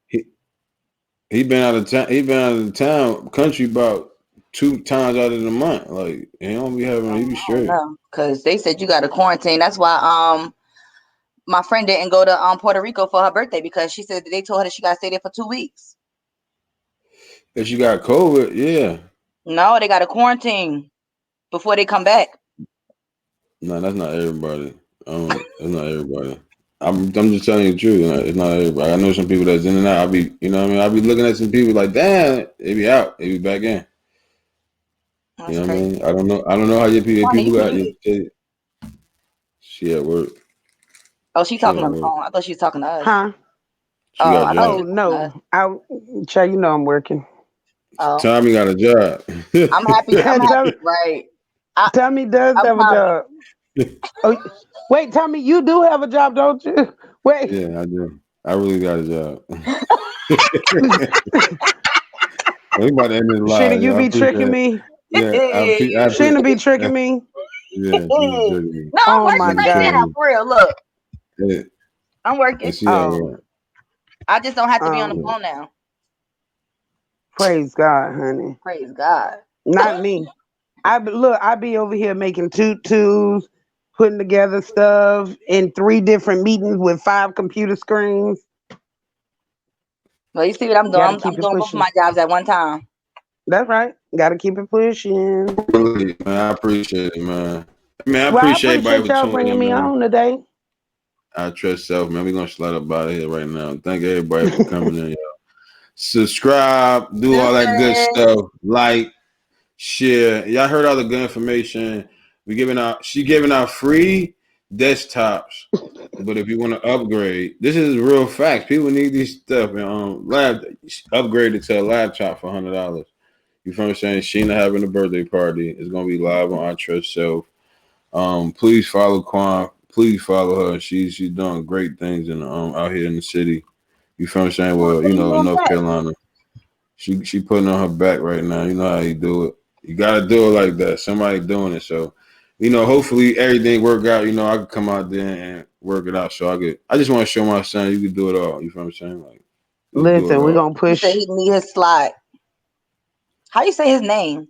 He been out of town. He been out of the town country about 2 times out of the month. Like he don't be having. He be straight. Because they said you got to quarantine. That's why my friend didn't go to Puerto Rico for her birthday because she said they told her that she got to stay there for 2 weeks. If she got COVID, yeah. No, they got to quarantine before they come back. No, that's not everybody. That's not everybody. I'm just telling you the truth. It's not everybody. I know some people that's in and out. I be, you know what I mean? I be looking at some people like, damn, they be out. They be back in. That's you know crazy. What I mean? I don't know how your people got you. She at work. Oh, she talking on the phone. I thought she was talking to us. Huh? No. You know I'm working. Tommy got a job. I'm happy. Right. Tommy does have a job. Oh, wait, Tommy, you do have a job, don't you? Wait. Yeah, I do. I really got a job. We about to end this live. Sheena, you be tricking me. Yeah, Sheena be tricking me. Yeah, tricking me. No, I'm working right now, for real. Look, yeah. I'm working. I just don't have to be on the phone now. Praise God, honey. Praise God. Not me. I be over here making tutus, putting together stuff in 3 different meetings with 5 computer screens. Well, you see what I'm doing? I'm doing both of my jobs at one time. That's right. Got to keep it pushing. Really, man, I appreciate it, man. I appreciate y'all bringing me on today. itrustself, man. We're going to slide up out of here right now. Thank everybody for coming in, y'all. Subscribe, do all that good stuff. Like, share. Y'all heard all the good information. She giving out free desktops. But if you want to upgrade, this is real facts. People need these stuff and upgrade it to a laptop for $100. You feel what I'm saying? Sheena having a birthday party. It's gonna be live on itrustself. Please follow Quan. Please follow her. She's doing great things in out here in the city. You feel what I'm saying? Well, you know, in North Carolina. She putting on her back right now. You know how you do it. You gotta do it like that. Somebody doing it. So, you know, hopefully everything work out. You know, I can come out there and work it out. So I just want to show my son you can do it all. You feel what I'm saying? Like, listen, we're gonna push. He need his slide. How you say his name?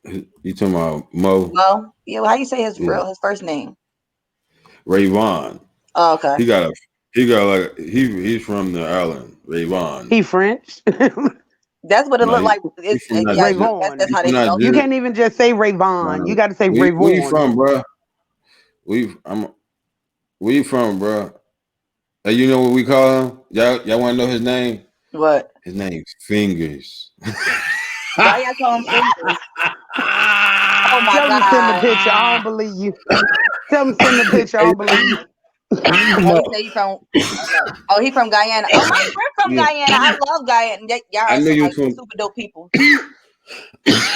You talking about Mo? Mo? Yeah. How you say his first name? Rayvon. Oh, okay. He's from the island. Rayvon. He French. That's what it looked like. Rayvon. That's how they spell. You can't even just say Rayvon. You got to say Rayvon. Where you from, bro? Where you from, bro? You know what we call him? Y'all want to know his name? What? His name's Fingers. Why y'all call him Fingers? Oh my Tell him to send the God. picture. I don't believe you. Tell him to send the picture. I don't believe you. Oh, he said he from. Oh, he from Guyana. Oh, my friend from Guyana. I love Guyana. Y'all I are knew some you like from. super dope people.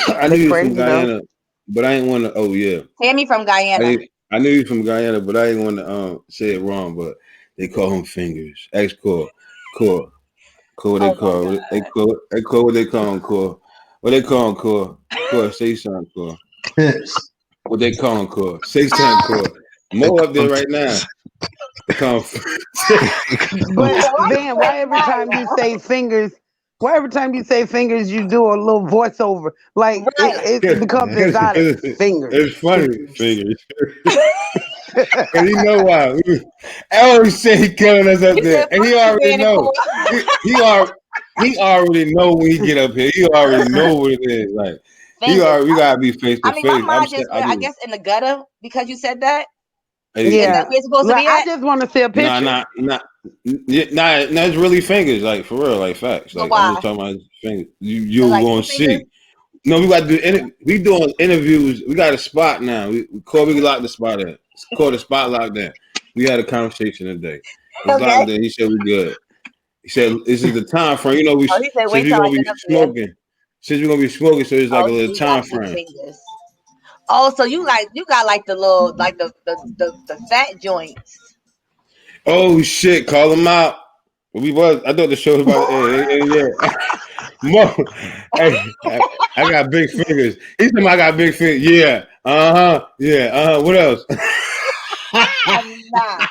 I knew They you was from crazy though. Guyana, but I ain't want to. Oh yeah, Tammy from Guyana. I knew you from Guyana, but I didn't want to say it wrong. But they call him fingers. Ex core. What they Oh my call? God. What they call him? Core. What they call him? Core. Say something. Core. What they call him? Core. Say something. Core. Mo up there right now. They call him. But Van, why every time you say fingers, you do a little voiceover? Like Right. it becomes exotic. Fingers. It's funny. Fingers. And you know why? I always say he killing us up You there, said and he fuck you, already Van and know. Core. He already know when he get up here. He already know what it is. Like Fingers. we gotta be face to I mean, my face. mind just went, I guess, in the gutter because you said that. Is Hey, that where it's supposed to Like, be I at? just want to see a picture. nah. It's really fingers. Like for real, like facts. But Like I'm just why? talking about his fingers. You Like gonna two fingers? see. No, we got to do. We doing interviews. We got a spot now. We locked the spot in. It's called the spot locked in. We had a conversation today. It's Okay. locked in. He said we good. He said this is the time frame. You know we Oh, he said, since wait we till I gonna be get up there. smoking. Since we're gonna be smoking, so it's like a Oh, so little you got time two frame. fingers. Oh, so you got like the little, like the fat joints. Oh shit! Call him out. I thought the show was about to end. Yeah. Mo, hey, I got big fingers. He said I got big fingers. Yeah. Yeah. What else? Nah.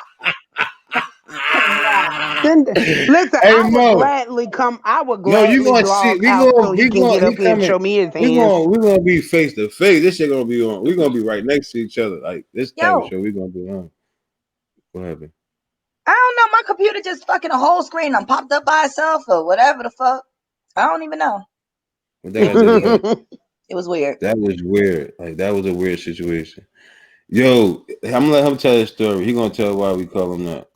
Listen, Hey I would Mo. gladly come. I would No, you gladly gonna see. log out so he can get He up here and coming. show me his hands. We gonna be face to face. This shit gonna be on. We gonna be right next to each other. Like this type of Yo, show we gonna be on. What happened? I don't know. My computer just fucking a whole screen and popped up by itself or whatever the fuck. I don't even know. What that had to do? It was weird. That was weird. Like that was a weird situation. Yo, I'm gonna let him tell his story. He gonna tell why we call him that.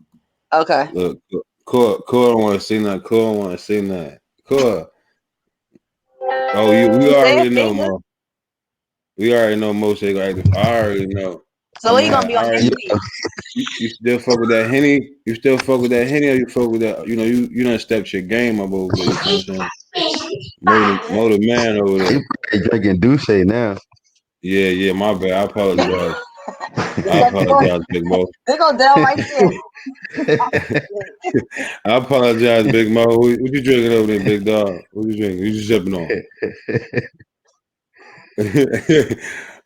Okay. Look, Core don't want to say nothing. Core don't want to say nothing. Core. Oh, we already know, Mo. We already know Mo say like I already know. So what you gonna be on next week? You still fuck with that Henny? You still fuck with that Henny, or you fuck with that? You know, you done stepped your game up over there. You know what I'm saying? Mo the man over there. He drinking Douce now. Yeah, my bad. I apologize. Big Mo. They gonna down right there. I apologize, Big Mo. What you drinking over there, big dog? What you drinking? You just sipping on?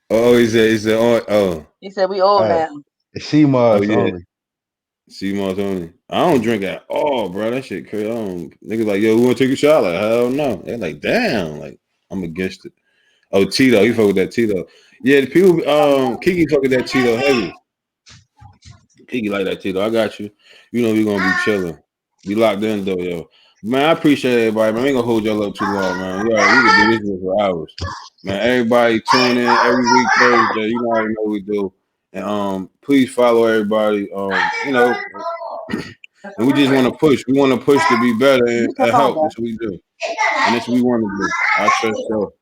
He said, oh. He said we old now. Sea Moss yeah. only. Sea Moss only. I don't drink at all, bro. That shit crazy. Niggas like, yo, we want to take a shot? Like, hell no. They're like, damn. Like, I'm against it. Oh, Tito. You fuck with that Tito. Yeah, the people, Kiki fuck with that Tito heavy. Kiki like that Tito. I got you. You know we gonna be chilling. We locked in though, yo. Man, I appreciate everybody, man. I ain't gonna hold y'all up too long, man. We can do this for hours. Man, everybody tune in every week Thursday. You know already know what we do. And please follow everybody. You know, and we just want to push. We want to push to be better and help. That's what we do. And that's what we want to do. I trust self.